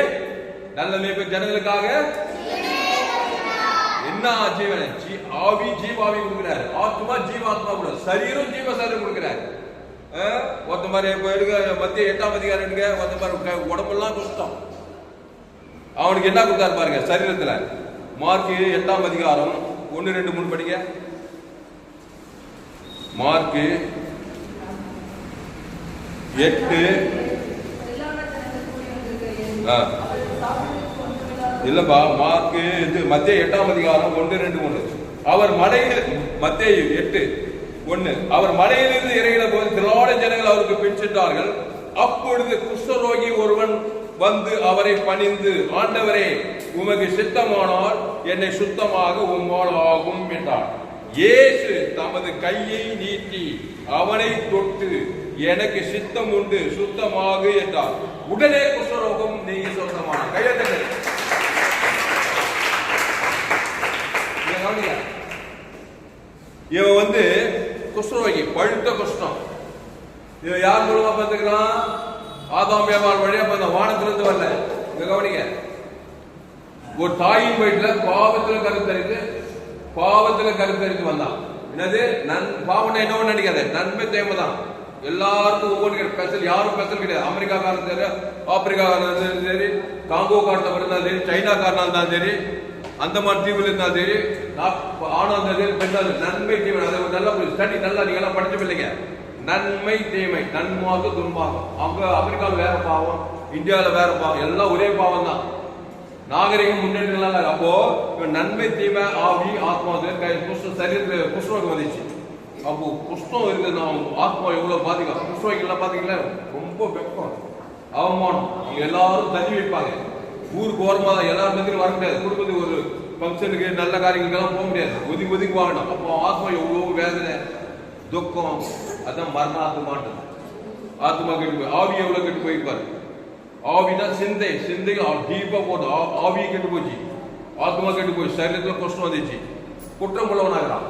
S1: நல்ல மேய்ப்பன் ஜனங்களுக்காக என்ன ஜீவன ஆவி ஜீவாவி கொடுக்கிறார், ஆத்மா ஜீவாத்மா கூட, சரீரம் ஜீவ சரீரம் கொடுக்கிறார். ஒருத்த மாதிரி எடுங்க மத்திய 8ஆம் அதிகாரம் எடுங்க, ஒருத்த மாதிரி உடம்பெல்லாம் கஷ்டம், அவனுக்கு என்ன கொடுத்தாரு பாருங்க சரீரத்துல. மார்க் 8ஆம் அதிகாரம் 1, 2, 3 படிங்க. மார்க் 8 இல்லப்பா, மார்க் மத்திய 8ஆம் அதிகாரம் 1, 2, 3. அவர் மலையில் மத்திய 8:1 அவர் மலையிலிருந்து இறங்கின போது திரளான ஜனங்கள் அவருக்கு பின் சென்றார்கள். அப்பொழுது குஷ்டரோகி ஒருவன் வந்து அவரை பணிந்து, ஆண்டவரே உமக்கு சித்தமானால் என்னை சுத்தமாக உம்மால் ஆகும் என்றார். இயேசு தமது கையை நீட்டி அவனை தொட்டு, எனக்கு சித்தம் உண்டு, சுத்தமாக என்றார். உடனே குஷ்டரோகம் நீங்கி சொந்தமான கையெழுத்து. இவன் வந்து குஷ்டரோகி, பழுத்த குஷ்டம். இவன் யார் மூலமா பார்த்துக்கிறான்? ஆதாம் வியாபாரம் வழியா பார்த்த, வானத்திலிருந்து வரல. இங்க கவனிங்க, ஒரு தாயின் வயிற்றுல பாவத்துல கருத்தரித்து வந்தான். என்னது பாவனை என்ன நினைக்காத, நன்மை தேவை தான். எல்லாருக்கும் ஒவ்வொரு ஸ்பெஷல், யாரும் ஸ்பெஷல் கிடையாது. அமெரிக்காக்காரன் சரி, ஆப்பிரிக்காக்காரன் இருந்தாலும் சரி, காங்கோ காட்டவர் இருந்தாலும் சரி, சைனாக்காரனா இருந்தாலும் சரி, அந்தமான் தீவுல இருந்தாலும் சரி, ஆனா இருந்தாலும் சரி, பெண்ணாலும் நன்மை தீமை. அதை நல்லா ஸ்டடி நல்லா நீங்க எல்லாம் படிச்சு இல்லைங்க. நன்மை தீமை, நன்மார்க்கம் துன்மார்க்கம். அவங்க அமெரிக்காவில் வேற பாவம், இந்தியாவில் வேற பாவம், எல்லாம் ஒரே பாவம் தான். நாகரிகம் முன்னேற்றங்கள். அப்போ நன்மை தீமை ஆவி ஆத்மா சரீரத்தில் குஷ்ணம் வந்துச்சு. அப்போ குஷ்ணம் இருக்குது, நான் ஆத்மா எவ்வளவு பாதிக்கும். குஷ்ணம் பாத்தீங்களா, ரொம்ப வெப்பம், அவமானம். அவங்க எல்லாரும் தள்ளி வைப்பாங்க. ஊருக்கு ஓரமா தான், எல்லாரும் மத்தியும் வர முடியாது. குடும்பத்துக்கு ஒரு ஃபங்க்ஷனுக்கு நல்ல காரியங்களுக்கெல்லாம் போக முடியாது, ஒதுக்கி வாங்கணும். அப்போ ஆத்மா எவ்வளவு வேதனை, துக்கம். அதான் மரண ஆத்மான்றது. ஆத்மா கெட்டு போய், ஆவி எவ்வளவு கெட்டு போயிருப்பாரு. ஆவினா சிந்தை டீப்பா போட்டு ஆவியை கெட்டு போச்சு, ஆத்மா கெட்டு போய் சரீரத்துல கஷ்டம் வந்துச்சு, குற்றம் உள்ளவனாகிறான்.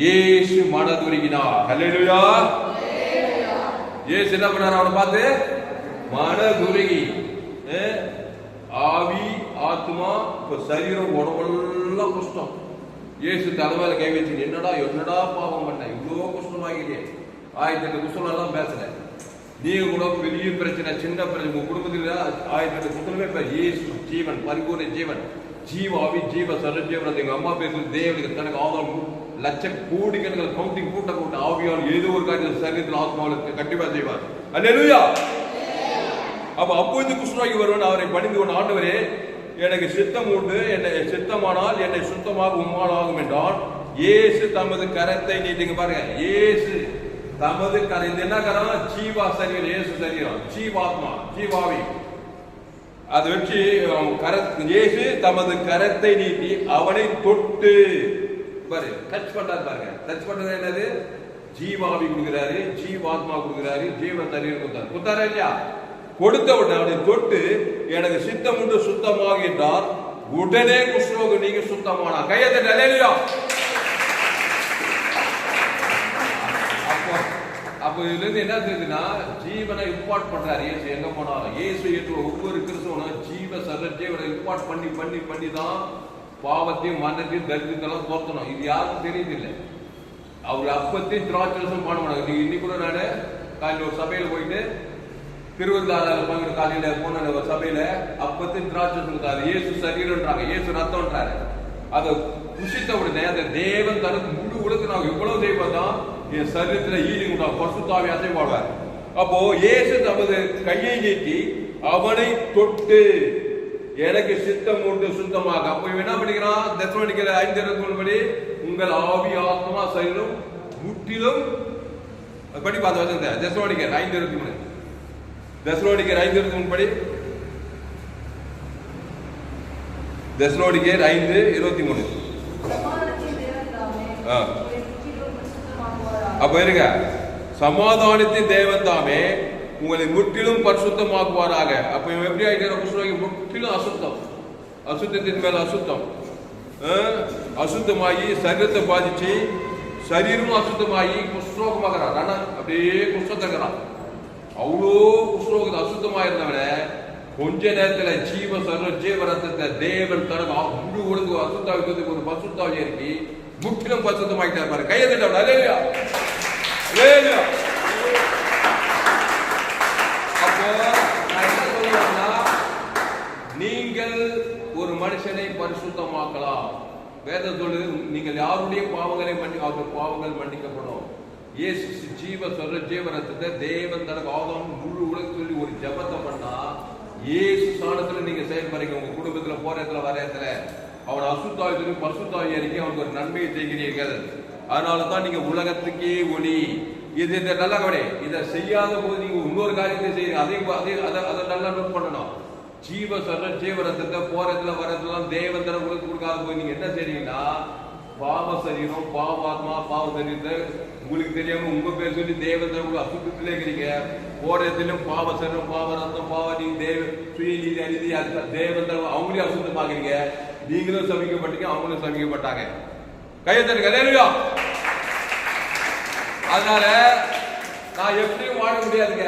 S1: இயேசு மனதுருகினார். ஹல்லேலூயா. இயேசு என்ன பண்ணார்? அவனை பார்த்து மனதுருகி, ஆவி ஆத்மா சரீரம் உடம்பெல்லாம் கஷ்டம். இயேசு தலைமையில கை வச்சு, என்னடா பாவம் பண்ண, இவ்வளோ கஷ்டமாகிட்டே. 1008 குஷ்டம் எல்லாம் பேசல. நீங்க கூட பெரிய பிரச்சனை, சின்ன பிரச்சனை, உங்க குடும்பத்தில் 1008 குஷ்டமே. இயேசு ஜீவன், பரிபூர்ண ஜீவன், ஜீவாவி ஜீவ சரஜீவன். எங்க அம்மா பேசுறது தேவனுக்கு தனக்கு ஆதாரம் லட்சம் கோடிக்கணக்கில் கவுண்டிங் கூட்ட ஆவியால் ஏதோ ஒரு காரியத்தில் சரீரத்தில் ஆத்மாவில் கண்டிப்பா செய்வார். அல்லேலூயா. அப்போ இந்த குஷ்டரோகி வருவன் அவரை பணிந்து கொண்டு, ஆண்டவரே எனக்கு சித்தம் உண்டு, என்னை சித்தமானால் என்னை சுத்தமாக உம்மால் ஆகும் என்றான். இயேசு தமது கரத்தை நீட்டிங்க பாருங்க. இயேசு தமது கரை, இது என்ன கரம்? ஜீவா சரீரம், இயேசு சரீரம், ஜீவாத்மா, ஜீவாவி. அதை வச்சு இயேசு தமது கரத்தை நீட்டி அவனை தொட்டு பாரு, டச் பண்றாரு பாருங்க. டச் பண்றது என்னது? ஜீவாவி கொடுக்கிறாரு, ஜீவாத்மா கொடுக்கிறாரு, ஜீவ சரீரம் கொடுத்தாரு. கொடுத்தாரா இல்லையா? கொடுத்த உடனே அவனை தொட்டு எனக்கு சித்தம் உண்டு, சுத்தமாக என்றார். உடனே குஷ்டரோகம் நீங்க சுத்தமானா. கையத்தை அல்லேலூயா. அப்ப இதுல இருந்து என்ன தெரியுதுன்னா, ஜீவனை இம்பார்ட் பண்றாரு இயேசு எங்க போனாலும். இயேசு ஏற்ற ஒவ்வொரு கிறிஸ்தவனும் ஜீவ சரஜீவனை இம்பார்ட் பண்ணி பண்ணி பண்ணி தான் பாவத்தையும் மரணத்தையும் தரித்திரத்தெல்லாம் தோர்த்தணும். இது யாருக்கும் தெரியுதில்லை. அவர் அப்பத்தையும் திராட்சரசம் பண்ண மாட்டாங்க. நீங்க இன்னைக்கு கூட நானு காலையில் ஒரு சபையில போயிட்டு திருவிழாவில் பங்கிற காலையில போன ஒரு சபையில அப்பத்தையும் திராட்சரசம் அது இயேசு சரீரம்ன்றாங்க, இயேசு ரத்தம்ன்றாரு. அதை புஷித்த உடனே அந்த தேவன் தனக்கு முழு உலகத்து நாங்க எவ்வளவு தெய்வம் தான் என் சரீரத்துல ஈலிங் உண்டாகும், பரிசுத்தாவி அசைவாடுவார். அப்போ இயேசு தமது கையை நீட்டி அவனை தொட்டு எனக்கு சித்தம் உண்டு சுத்தமாக. அப்போ என்ன பண்ணிக்கிறான்? தெசலோனிக்கர் 5:23 படி உங்கள் ஆவி ஆத்மா சரீரம் முற்றிலும் படி பார்த்து வச்சிருந்த தெசலோனிக்கர் 5:23 தெசலோனிக்கர் 5:23 படி தெசலோனிக்கர் 5:23 அப்ப இருங்க, சமாதானத்தின் தேவன் தாமே உங்களை முற்றிலும் பரிசுத்தமாக்குவாராக. அப்ப எப்படி ஆயிட்டு முற்றிலும் அசுத்தம், அசுத்தத்தின் மேல அசுத்தம், அசுத்தமாகி சரீரத்தை பாதிச்சு சரீரமும் அசுத்தமாகி குஷ்ரோகமாகிறான். அப்படியே குஷ்டத்தக்கிறான். அவ்வளோ குஷ்ரோகத்தை அசுத்தமா இருந்தவன கொஞ்ச நேரத்துல ஜீவ சர்வ ஜீவரத்தை தேவன் தர முழு ஒழுங்கு அசுத்தாவிக்கு ஒரு பசுத்தாவி இறக்கி முற்றிலும் பரிசுத்தமாக்கிட்டார் பாரு. கையை தட்டவன். அல்லேலூயா, அல்லேலூயா. அப்போ நான் என்ன சொல்லுவேன்னா, நீங்கள் ஒரு மனுஷனை பரிசுத்தமாக்கலாம். வேதம் சொல்லுது, நீங்கள் யாருடைய பாவங்களை அவர் பாவங்கள் மன்னிக்கப்படும். இயேசு ஜீவ சொல்ற ஜீவரத்தை தேவன் தனக்கு ஆதாம் முழு உலக சொல்லி ஒரு ஜபத்தை பண்ணா இயேசு ஸ்தானத்துல நீங்க செயல்படுறீங்க. உங்க குடும்பத்துல போற இடத்துல வர இடத்துல அவன் அசுத்தாவி பசுத்தாவி அறிக்கை அவனுக்கு ஒரு நன்மையை செய்கிறீர்கள். அதனாலதான் நீங்க உலகத்துக்கே ஒளி. இது நல்லா கவனி. இதை செய்யாத போது நீங்க இன்னொரு காரியத்தை செய்யறீங்க. அதை நல்லா நோட் பண்ணணும். ஜீவ சர்வ ஜீவரத்தை போறதுல வரதுலாம் தேவன் தர உலகத்துக்கு கொடுக்காத போது நீங்க என்ன செய்றீங்கன்னா, பாவ சரீரம் பாவாத்மா பாவ சரீரத்தை உங்களுக்கு தெரியாம உங்க பேர் சொல்லி தேவன் தர அசுத்தத்திலே இருக்கிறீங்க. போற இடத்திலும் பாவ சரீரம் பாவ ரத்தம் பாவ நீதி தேவ சுயநீதி அநீதி தேவன் தர அவங்களையும் அசுத்தமாக்குறீங்க. நீங்களும் சபிக்கப்பட்டீங்க, அவங்களும் சபிக்கப்பட்டாங்க. கையெழுத்து அல்லேலூயா. அதனால நான் எப்படியும் வாழ முடியாதுங்க.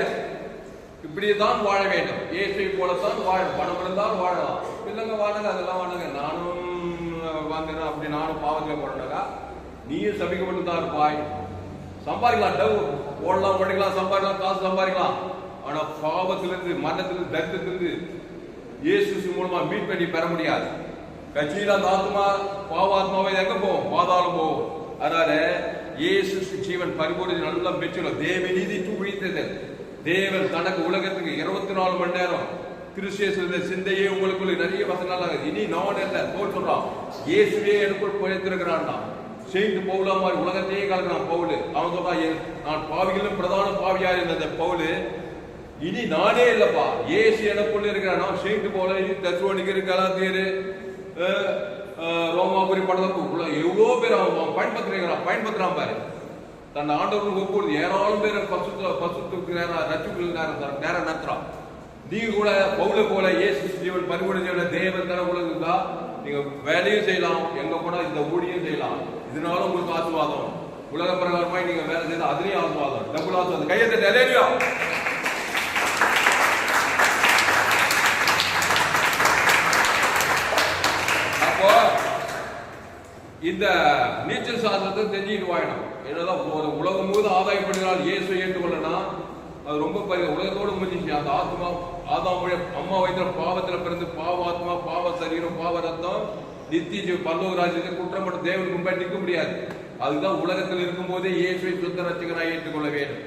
S1: இப்படிதான் வாழ வேண்டும். இயேசுவை போலத்தான் வாழ பணம் இருந்தால் வாழலாம். இல்லைங்க வாழுங்க, அதெல்லாம் வாழுங்க. நானும் வாங்குறேன் அப்படி நானும் பாவத்தில் போறேன்னாக்கா நீயும் சபிக்கப்பட்டு தான் இருப்பாய். சம்பாதிக்கலாம், ஓடலாம், ஓடிக்கலாம், சம்பாதிக்கலாம், காசு சம்பாதிக்கலாம். ஆனா பாவத்திலிருந்து மரணத்திலிருந்து தரித்திரத்திலிருந்து இயேசு மூலமா மீட் பண்ணி பெற முடியாது. கட்சியில் அந்த ஆத்மா பாவாத்மாவை எங்க போவோம்? பாதாளம் போவோம். அதனால இயேசு ஜீவன் பரிபூர்ண நல்லா பெற்றுள்ளோம். தேவ நீதி உழித்தது. தேவன் தனக்கு உலகத்துக்கு 24 மணி நேரம் கிறிஸ்திய சிந்தையே உங்களுக்குள்ள நிறைய வசனால இனி நான் அல்ல போல் சொல்றான். இயேசுவே எனக்குள் குறைத்திருக்கிறான். செய்து பவுலா மாதிரி உலகத்தையே கலக்கிறான் பவுல். அவன் சொல்றான், நான் பாவிகளும் பிரதான பாவியா இருந்த பவுல் இனி நானே இல்லப்பா, இயேசு எனக்குள்ள இருக்கிறான். நான் செய்து போல தெசலோனிக்கர் கலாத்தியர் ரோமாபுரி படத்துல எவ்வளோ பேர் அவன் பயன்படுத்துறான் பாரு. தன் ஆண்டவர்களுக்கு ஒப்புறது ஏராளம் பேர் பசுத்துக்கு நேரம் நடத்துறான். நீங்க கூட பவுல போல இயேசு ஜீவன் பரிபூர்ண தேவன் தர உலகா நீங்க வேலையும் செய்யலாம், எங்க போனா இந்த ஊழியம் செய்யலாம். இதனால உங்களுக்கு ஆசீர்வாதம். உலக பிரகாரமாய் நீங்க வேலை செய்யலாம், அதுலயும் ஆசீர்வாதம், டபுள் ஆசீர்வாதம். கையெழுத்து அல்லேலூயா. அப்போ இந்த நீச்சல் சாஸ்திரத்தை தெரிஞ்சுட்டு வாழணும். என்னதான் ஒரு உலகம் முழுவதும் ஆதாயப்படுகிறால் இயேசு ஏற்றுக்கொள்ளனா அது ரொம்ப உலகத்தோடு முடிஞ்சிச்சு. அந்த ஆத்மா ஆதாம் அம்மா வயிற்றுல பாவத்துல பிறந்து பாவாத்மா பாவ சரீரம் பாவ ரத்தம் நித்திய பல்லோக ராஜ்யத்தை குற்றப்பட்ட தேவனுக்கு முன்னாடி நிற்க முடியாது. அதுதான் உலகத்தில் இருக்கும் போதே இயேசுவை சுத்த ரட்சகராய் ஏற்றுக்கொள்ள வேண்டும்.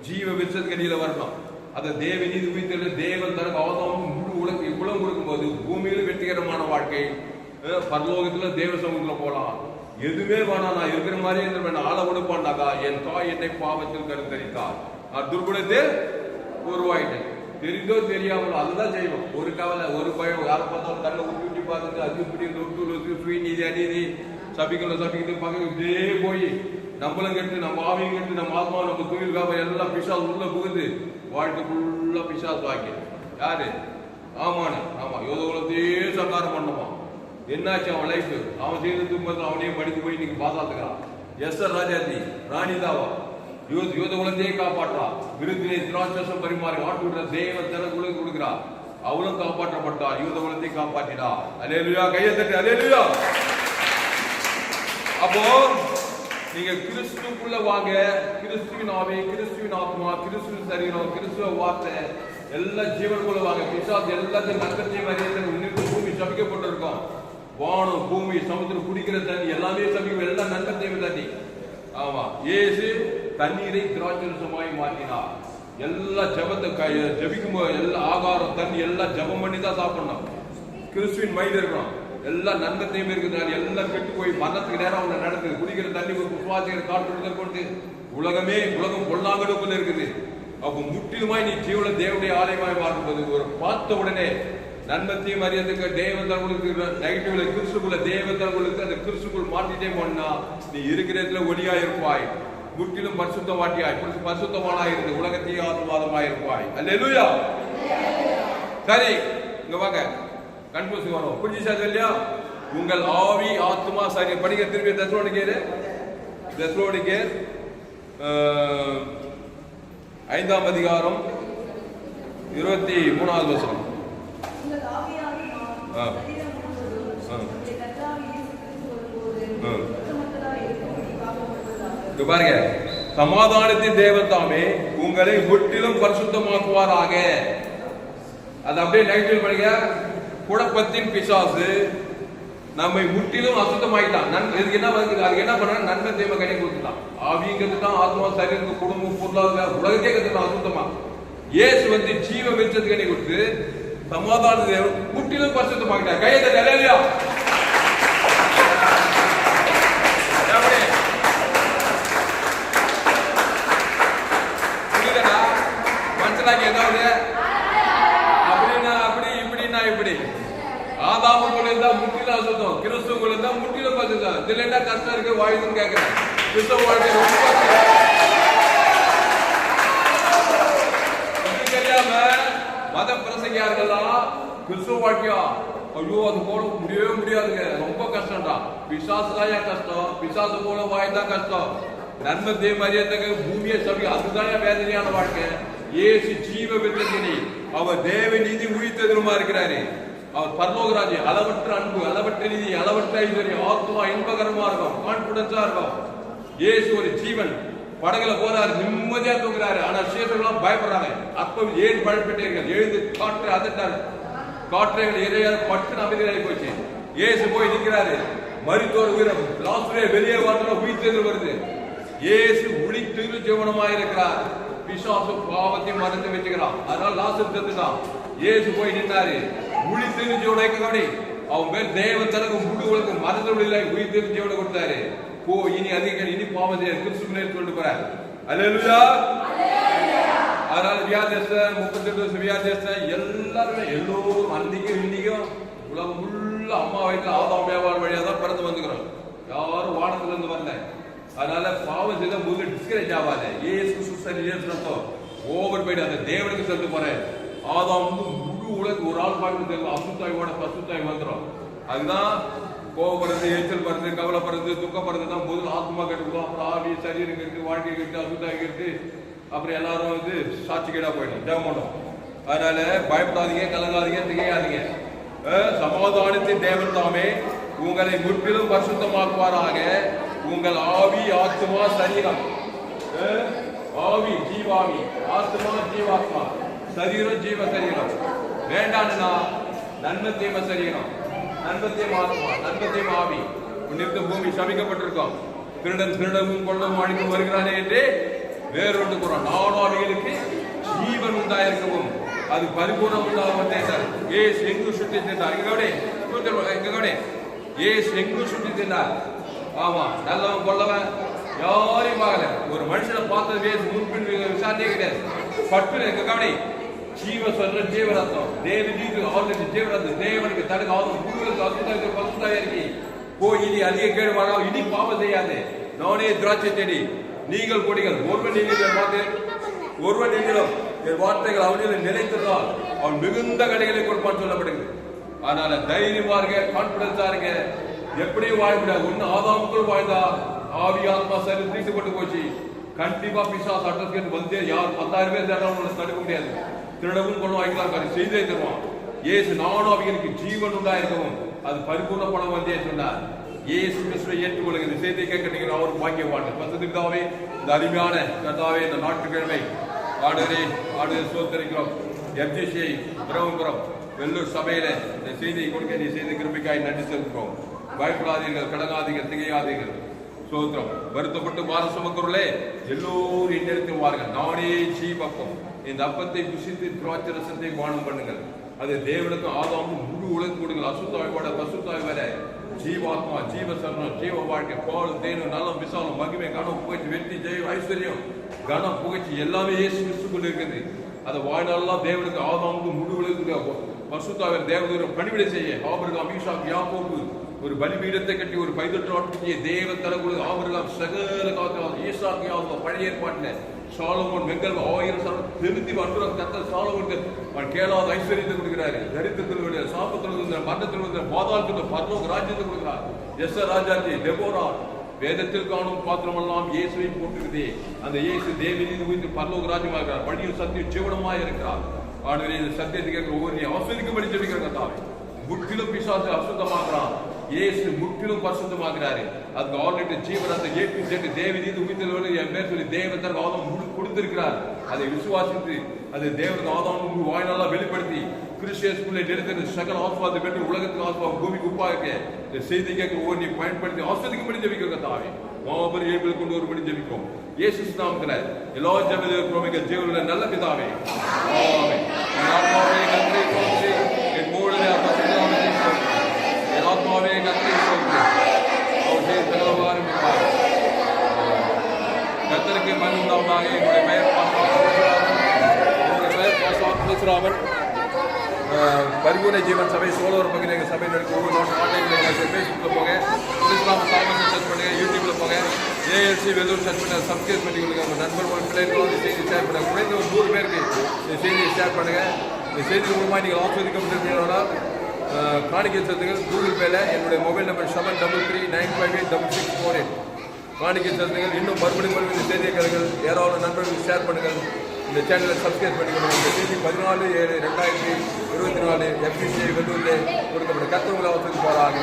S1: ஜீவ விருட்சத்துக்கடியில வரணும். அந்த தேவ நீதி உயிர்த்தெழு தேவன் தனக்கு ஆதாம் முழு உலகம் குலம் கொடுக்கும் போது பூமியில வெற்றிகரமான வாழ்க்கை, பரலோகத்துல தேவ சமூகத்துல போலாம். எதுவுமே வேணாம், நான் இருக்கிற மாதிரியே இருந்த ஆளை கொடுப்பாண்டாக்கா என் தாய் என்னை பாவத்தில் கருத்தரித்தார், நான் துர்குணத்தை உருவாயிட்டேன். தெரிந்தோ தெரியாமலோ அதுதான் செய்வோம். ஒரு கவலை ஒரு பயம், யாரை பார்த்தாலும் கண்ணை ஊட்டி பார்த்துட்டு அது இப்படி தொட்டு சுயநீதி அநீதி சபிக்கணும் பக்கம் இப்படியே போய் நம்மளும் கெட்டு நம்ம ஆவியும் கெட்டு நம்ம ஆத்மா நம்ம தொழில் காப்ப எல்லாம் பிசாஸ் உள்ள புகுந்து வாழ்க்கை ஃபுல்லா பிசாஸ் வாக்கி யாரு ஆமாண்ணே. ஆமா யோகத்தையே சங்காரம் பண்ணமா. என்னாச்சு அவன் லைஃப்? அவன் செய்து அவனையே படித்து போய் இன்னைக்கு பாதாத்துக்கிறான். எஸ்ஆர் ராஜாஜி ராணிதாவா யூத குலத்தையே காப்பாற்றா. விருந்திலே திராட்சரசம் பரிமாறி ஆட்டுகிற தேவ தனக்குள்ள கொடுக்கிறா. அவளும் காப்பாற்றப்பட்டா, யூத குலத்தை காப்பாற்றினா. அல்லேலூயா, கையை தட்டி அல்லேலூயா. அப்போ நீங்க கிறிஸ்துக்குள்ள வாங்க. கிறிஸ்துவின் ஆவி, கிறிஸ்துவின் ஆத்மா, கிறிஸ்துவின் சரீரம், கிறிஸ்துவ வார்த்தை எல்லா ஜீவனுக்குள்ள வாங்க. பிசாசு எல்லாத்தையும் நன்கத்தையும் அறியத்தையும் உன்னிட்டு பூமி சபிக்கப்பட்டிருக்கோம். வானம், பூமி, சமுத்திரம், குடிக்கிற தண்ணி எல்லாமே சபிக்கும். எல்லாம் நன்கத்தையும் தண்ணி. ஆமா, இயேசு தண்ணீரை திராட்சரசமாய் மாற்றினார். எல்லா ஜபத்தை ஜபிக்கும் போது எல்லா ஆகாரம் தண்ணி எல்லாம் ஜபம் பண்ணி தான் சாப்பிடணும். கிறிஸ்துவின் மைண்ட் இருக்கணும். எல்லா நன்கத்தையும் இருக்கிறார். எல்லாம் கெட்டு போய் மரணத்துக்கு நேரம் அவங்க நடக்குது. குடிக்கிற தண்ணி சுவாசிக்கிற காற்று கொண்டு உலகம் பொல்லாங்கடுக்குள்ள இருக்குது. அப்போ முற்றிலுமாய் நீ ஜீவன தேவனுடைய ஆலயமாய் மாறும்போது ஒரு பார்த்த உடனே நன்மத்தையும் அறியத்துக்கு தேவதர்களுக்கு நெகட்டிவ்ல கிறிஸ்துக்குள்ள தேவதர்களுக்கு அந்த கிறிஸ்துக்குள் மாற்றிட்டே போனா நீ இருக்கிற இடத்துல ஒளியா இருப்பாய். முற்றிலும் பரிசுத்தவாட்டியாய் பரிசுத்தமானாய் இருந்து உலகத்தையே ஆசீர்வாதமாய் இருப்பாய். அல்லேலூயா. சரி, இங்க வாங்க. கன்ஃபியூஸ் வரும். புரிஞ்சுச்சா இல்லையா? உங்கள் ஆவி, ஆத்மா, சரி படிக்க திரும்பி தெசலோனிக்கேயர் 5ஆம் அதிகாரம் 23வது வசனம். பாருங்க, சமாதானத்தின் தேவன் தாமே உங்களை முற்றிலும் பரிசுத்தமாக்குவாராக. அது அப்படியே நெகட்டிவ் படிக்க. குழப்பத்தின் பிசாசு நம்மை முற்றிலும் அசுத்தமாயிட்டான். இதுக்கு என்ன வந்து அதுக்கு என்ன பண்ண நன்மை தேவை கையை கொடுத்துட்டான். ஆவிங்கிறது தான் ஆத்மா, சரீரம், குடும்பம், பொருளாதார உலகத்தையே கத்துட்டான் அசுத்தமா. இயேசு வந்து ஜீவ வெளிச்சத்துக்கு கை கொடுத்து சமாதான தேவன் முற்றிலும் பரிசுத்தமாக்கிட்டார். கையை தட்டி அல்லேலூயா. புரியுதா? மனுஷனாக்கி ஏதாவது அப்படின்னா அப்படி இப்படின்னா இப்படி. ஆதாமுக்குள்ள இருந்தா முற்றிலும் அசுத்தம், கிறிஸ்துவுக்குள்ள இருந்தா முற்றிலும் பரிசுத்தம். இதுல என்ன கஷ்டம் இருக்கு வாழ்க்கைன்னு கேட்கிறேன். கிறிஸ்தவ வாழ்க்கை ரொம்ப தெரியாம மத பிரசங்கியார்கள்லாம் கிறிஸ்துவ வாழ்க்கையா ஐயோ அது போல முடியவே முடியாதுங்க, ரொம்ப கஷ்டம்டா. பிசாசுதாயா கஷ்டம், பிசாசு போல வாய்தான் கஷ்டம். நன்மை தேவரியத்துக்கு பூமியை சபை அதுதானே வேதனையான வாழ்க்கை. இயேசு ஜீவ விருத்தினி, அவர் தேவ நீதி உயிர்த்தெதிருமா இருக்கிறாரு. அவர் பரலோகராஜி, அளவற்ற அன்பு, அளவற்ற நீதி, அளவற்ற ஐஸ்வர்யம், ஆத்மா இன்பகரமா இருக்கும், கான்பிடன்ஸா இருக்கும். இயேசு ஒரு ஜீவன் படகுல போறாரு, நிம்மதியா தூங்குறாரு. ஆனா சேஷர்கள்லாம் பயப்படுறாங்க. அப்ப ஏன் பயப்பட்டீர்கள்? எழுந்து காற்றை அதட்டாரு. காற்றைகள் இறையார் பட்டு அமைதியாகி போச்சு. இயேசு போய் நிற்கிறாரு. மரித்தோர் உயிரம் லாஸ்டே வெளியே வார்த்தை உயிர்த்தெதிர் வருது. இயேசு உளித்து ஜீவனமாக இருக்கிறார். பிசாசு பாவத்தை மறந்து வச்சுக்கிறான். அதனால லாசர் செத்துட்டான். இயேசு போய் நின்றாரு. உளித்து ஜீவனை அவன் பேர் தேவன் தனக்கு முழுவதுக்கு மறந்துவிடல உயிர்த்து ஜீவனை கொடுத்தாரு. போ இனி அதிகம் இனி பாவம் செய்ய கிறிஸ்துவிலே சொல்லிட்டு போறாரு. அல்லேலூயா. அதனால வியாதியஸ்த 38 வருஷம் வியாதியஸ்த எல்லாருமே எல்லோரும் அன்னைக்கும் இன்னைக்கும் உலகம் ஃபுல்லா அம்மா வயிற்றுல ஆதாம் வியாபாரம் வழியா தான் பிறந்து வந்துக்கிறோம். யாரும் வானத்துல இருந்து வரல. அதனால பாவம் செய்த முதல்ல டிஸ்கரேஜ் ஆகாது. ஏசு சுசரி ஏசுறோம் ஓவர் போயிட்டு அந்த தேவனுக்கு சொல்லிட்டு போறேன். ஆதாம் முழு உலகம் ஒரு ஆள் பார்க்கறது அசுத்தாயோட பசுத்தாய் வந்துடும். அதுதான் கோபப்படுறது, எரிச்சல் படுறது, கவலைப்படுறது, துக்கப்படுறது தான் முதல் ஆத்மா கெட்டுக்கும். அப்புறம் ஆவி சரீரம் கெட்டு, வாழ்க்கை கெட்டு, அசுத்தாய் கெட்டு, அப்புறம் எல்லாரும் வந்து சாட்சி கேடா போயிடும், ஜெபம் பண்ணும். அதனால பயப்படாதீங்க, கலங்காதீங்க, திகையாதீங்க. சமாதானத்தின் தேவன் தாமே உங்களை முற்றிலும் பரிசுத்தமாக்குவாராக. உங்கள் ஆவி, ஆத்மா, சரீரம், ஆவி ஜீவாவி, ஆத்மா ஜீவாத்மா, சரீரம் ஜீவ சரீரம் வேண்டாம்னா நன்மை தீம சரீரம், நன்மத்தையும் ஆத்மா, நன்மத்தையும் ஆவி நிறுத்த பூமி சபிக்கப்பட்டிருக்கோம். திருடன் திருடவும் கொள்ளவும் அழிக்கும் வருகிறானே என்று வேறொன்று கூறும். நாடாவிகளுக்கு ஜீவன் உண்டாயிருக்கவும் அது பரிபூர்ணம் உண்டாக ஏசு எங்கு சுற்றி சென்றார். ஏசு எங்கு சுற்றி சென்றார். ஆமா, நல்லவன் கொள்ளவன் யாரையும் பார்க்கல. ஒரு மனுஷனை பார்த்தது வேசு முன்பின் விசாரணையே கிடையாது. பட்டு எங்க கவனி ஜீவ சொல்ற ஜீவரத்னம் தேவ ஜீவு ஆல்ரெடி ஜீவரத்னம் தேவனுக்கு தடுக்க ஆகும் முழுவதுக்கு அசுத்தாய் பசுத்தாய் இருக்கி போய் இனி அதிக கேடு வாழாம இனி பாவம் செய்யாது. நானே திராட்சை செடி நீங்கள் கொடிகள் ஒருவன் நீங்கள் பார்த்தேன் ஒருவன் நீங்களும் என் வார்த்தைகள் அவனில் நிலைத்திருந்தால் அவன் மிகுந்த கடைகளை கொடுப்பான்னு சொல்லப்படுது. அதனால தைரியமா இருங்க, கான்பிடன்ஸா இருங்க. எப்படியும் வாழ முடியாது. ஒன்னு ஆதாமுக்குள் வாழ்ந்தா ஆவி ஆத்மா சரி தீட்டுப்பட்டு போச்சு. கண்டிப்பா பிசாசு அட்டஸ்கேட் வந்து யார் 10,000 பேர் தேடுறவங்க உங்களை தடுக்க முடியாது. திருடவும் கொண்டு வாங்கிக்கலாம் செய்தே தருவான். இயேசு நானும் அவைகளுக்கு ஜீவன் உண்டாயிருக்கவும் அது பரிபூர்ணப்படம் வந்தே சொன்னார். இயேசு கிறிஸ்துவை ஏற்றுக்கொள்ளுங்க. இந்த செய்தியை கேட்கறீங்க அவர் பாக்கியவான். பசுதாவே இந்த அருமையான கர்த்தாவே இந்த ஞாயிற்றுக்கிழமை ஆடுதலை சோதரிக்கிறோம். FGCI பிரம்மபுரம் வெள்ளூர் சபையில இந்த செய்தியை கொடுக்க நீ செய்த கிருபைக்காய் நன்றி செலுத்துகிறோம். பயப்படாதீர்கள், கடங்காதீர்கள், திகையாதீர்கள். சோத்திரம். வருத்தப்பட்டு பார சுமக்கிறவர்களே எல்லோரும் என்னிடத்தில் வாருங்கள், நானே ஜீவப்பம். இந்த அப்பத்தை புசித்து திராட்சை ரசத்தை பானம் பண்ணுங்கள். அது தேவனுக்கும் ஆதாமும் முழு உலகம் கொடுங்கள். அசுத்தாயோட பசுத்தாய் வர ஜீவாத்மா, ஜீவசரணம், ஜீவ வாழ்க்கை, பால், தேனும், நலம், விசாலம், மகிமை, கனம், புகழ்ச்சி, வெற்றி, ஜெயம், ஐஸ்வர்யம், கனம், புகழ்ச்சி எல்லாமே இயேசு கிறிஸ்துக்குள் இருக்குது. அதை வாழ்நாளெல்லாம் தேவனுக்கு ஆதாமுக்கு முழு உலகத்துக்கு பசுத்தாவின் தேவதூரம் பணிவிடை செய்ய ஆபிரகாம், ஈசாக், யாக்கோபு ஒரு பலிபீடத்தை கட்டி ஒரு பைதற்று ஆட்சியை தேவ தரக்குழு ஆபிரகாம் சகல காலம் ஈசாக் யாக்கோபு பழைய ஏற்பாட்டில் சாலமோன் வெங்கல் 1000 திருத்தி அன்புறம் கத்த சாலமோனுக்கு அவன் கேளாத ஐஸ்வர்யத்தை கொடுக்கிறாரு. தரித்திரத்தில் சாபத்தில் மரணத்தில் பாதாளத்தில் பரலோக ராஜ்யத்தை கொடுக்கிறார். ராஜாஜி டெபோரா வேதத்தில் காணும் பாத்திரமெல்லாம் இயேசுவை போட்டுக்குதே. அந்த இயேசு தேவநீதி உயிர்த்து பரலோக ராஜ்யமாக இருக்கிறார். வழியும் சத்தியம் ஜீவனமாக இருக்கிறார். ஆண்டு இந்த சத்தியத்தை கேட்கிற ஒவ்வொரு ஆஸ்வதிக்கும்படி ஜெபிக்கிற கர்த்தாவே முற்றிலும் பிசாசு அசுத்தமாகிறான். இயேசு முற்றிலும் பரிசுத்தமாகிறாரு. அதுக்கு ஆல்ரெடி ஜீவனத்தை ஏற்பி தேவநீதி உயிர்த்தலோடு என் பேர் சொல்லி தேவதற்கு ஆதாம் கொடுத்திருக்கிறார். அதை விசுவாசித்து அது தேவனுக்கு ஆதாம் வாய்நாளா வெளிப்படுத்தி கிறிஸ்டியஸ்குள்ளே நிறுத்தி சகல ஆஸ்வாதம் பெற்று உலகத்துக்கு ஆஸ்வாதம் பூமிக்கு உப்பாக இந்த செய்தி கேட்க ஒவ்வொரு நீ பயன்படுத்தி ஆஸ்வதிக்கும்படி ஜெபிக்கிற கர்த்தாவே மாபெரும் ஏபில் கொண்டு வரும்படி ஜெபிக்கும். இயேசு நாமத்துல எல்லா ஜெபங்களும் ஜீவனுள்ள நல்ல பிதாவே ஆமென். ஆத்மாவே கர்த்தரை ஸ்தோத்திரி, என் மூளையிலே என் ஆத்மாவே கர்த்தரை ஸ்தோத்திரி. அவருடைய சகலவாரும் கர்த்தருக்கு மகிமை உண்டாவதாக. என்னுடைய பெயர் பாஸ்டர் பரிபூர்ண ஜீவன் சபை சோழர் பகுதி எங்கள் சபை நடக்கும். ஒவ்வொரு ஆன்லைனில் ஃபேஸ்புக்கில் போங்க, இஸ்லாம் தாமஸ் சர்ச் பண்ணுங்க, யூடியூப்ல போங்க, ALC வெள்ளூர் சர்ச் பண்ண சப்ஸ்கிரைப் பண்ணி கொடுங்க. உங்கள் நண்பர்கள் பிள்ளைகளோட செய்தி ஷேர் பண்ணுங்க. குறைந்த ஒரு 100 பேருக்கு இந்த செய்தியை ஷேர் பண்ணுங்க. இந்த செய்தி மூலமாக நீங்கள் ஆஸ்வதிக்கப்பட்டிருக்கீங்களா? காணிக்கை செலுத்துங்கள். கூகுள் பேல என்னுடைய மொபைல் நம்பர் 7339586648. காணிக்கை செலுத்துங்கள். இன்னும் மறுபடியும் இந்த செய்தியை கேளுங்கள். ஏராளம் நண்பர்களுக்கு ஷேர் பண்ணுங்கள். இந்த சேனலை சப்ஸ்கிரைப் பண்ணிக்கணும். இந்த செய்தி 14/7/2024 FGCI வெள்ளூரில் கொடுக்கப்பட்ட கர்த்தர் உங்களை வசதி போறாங்க.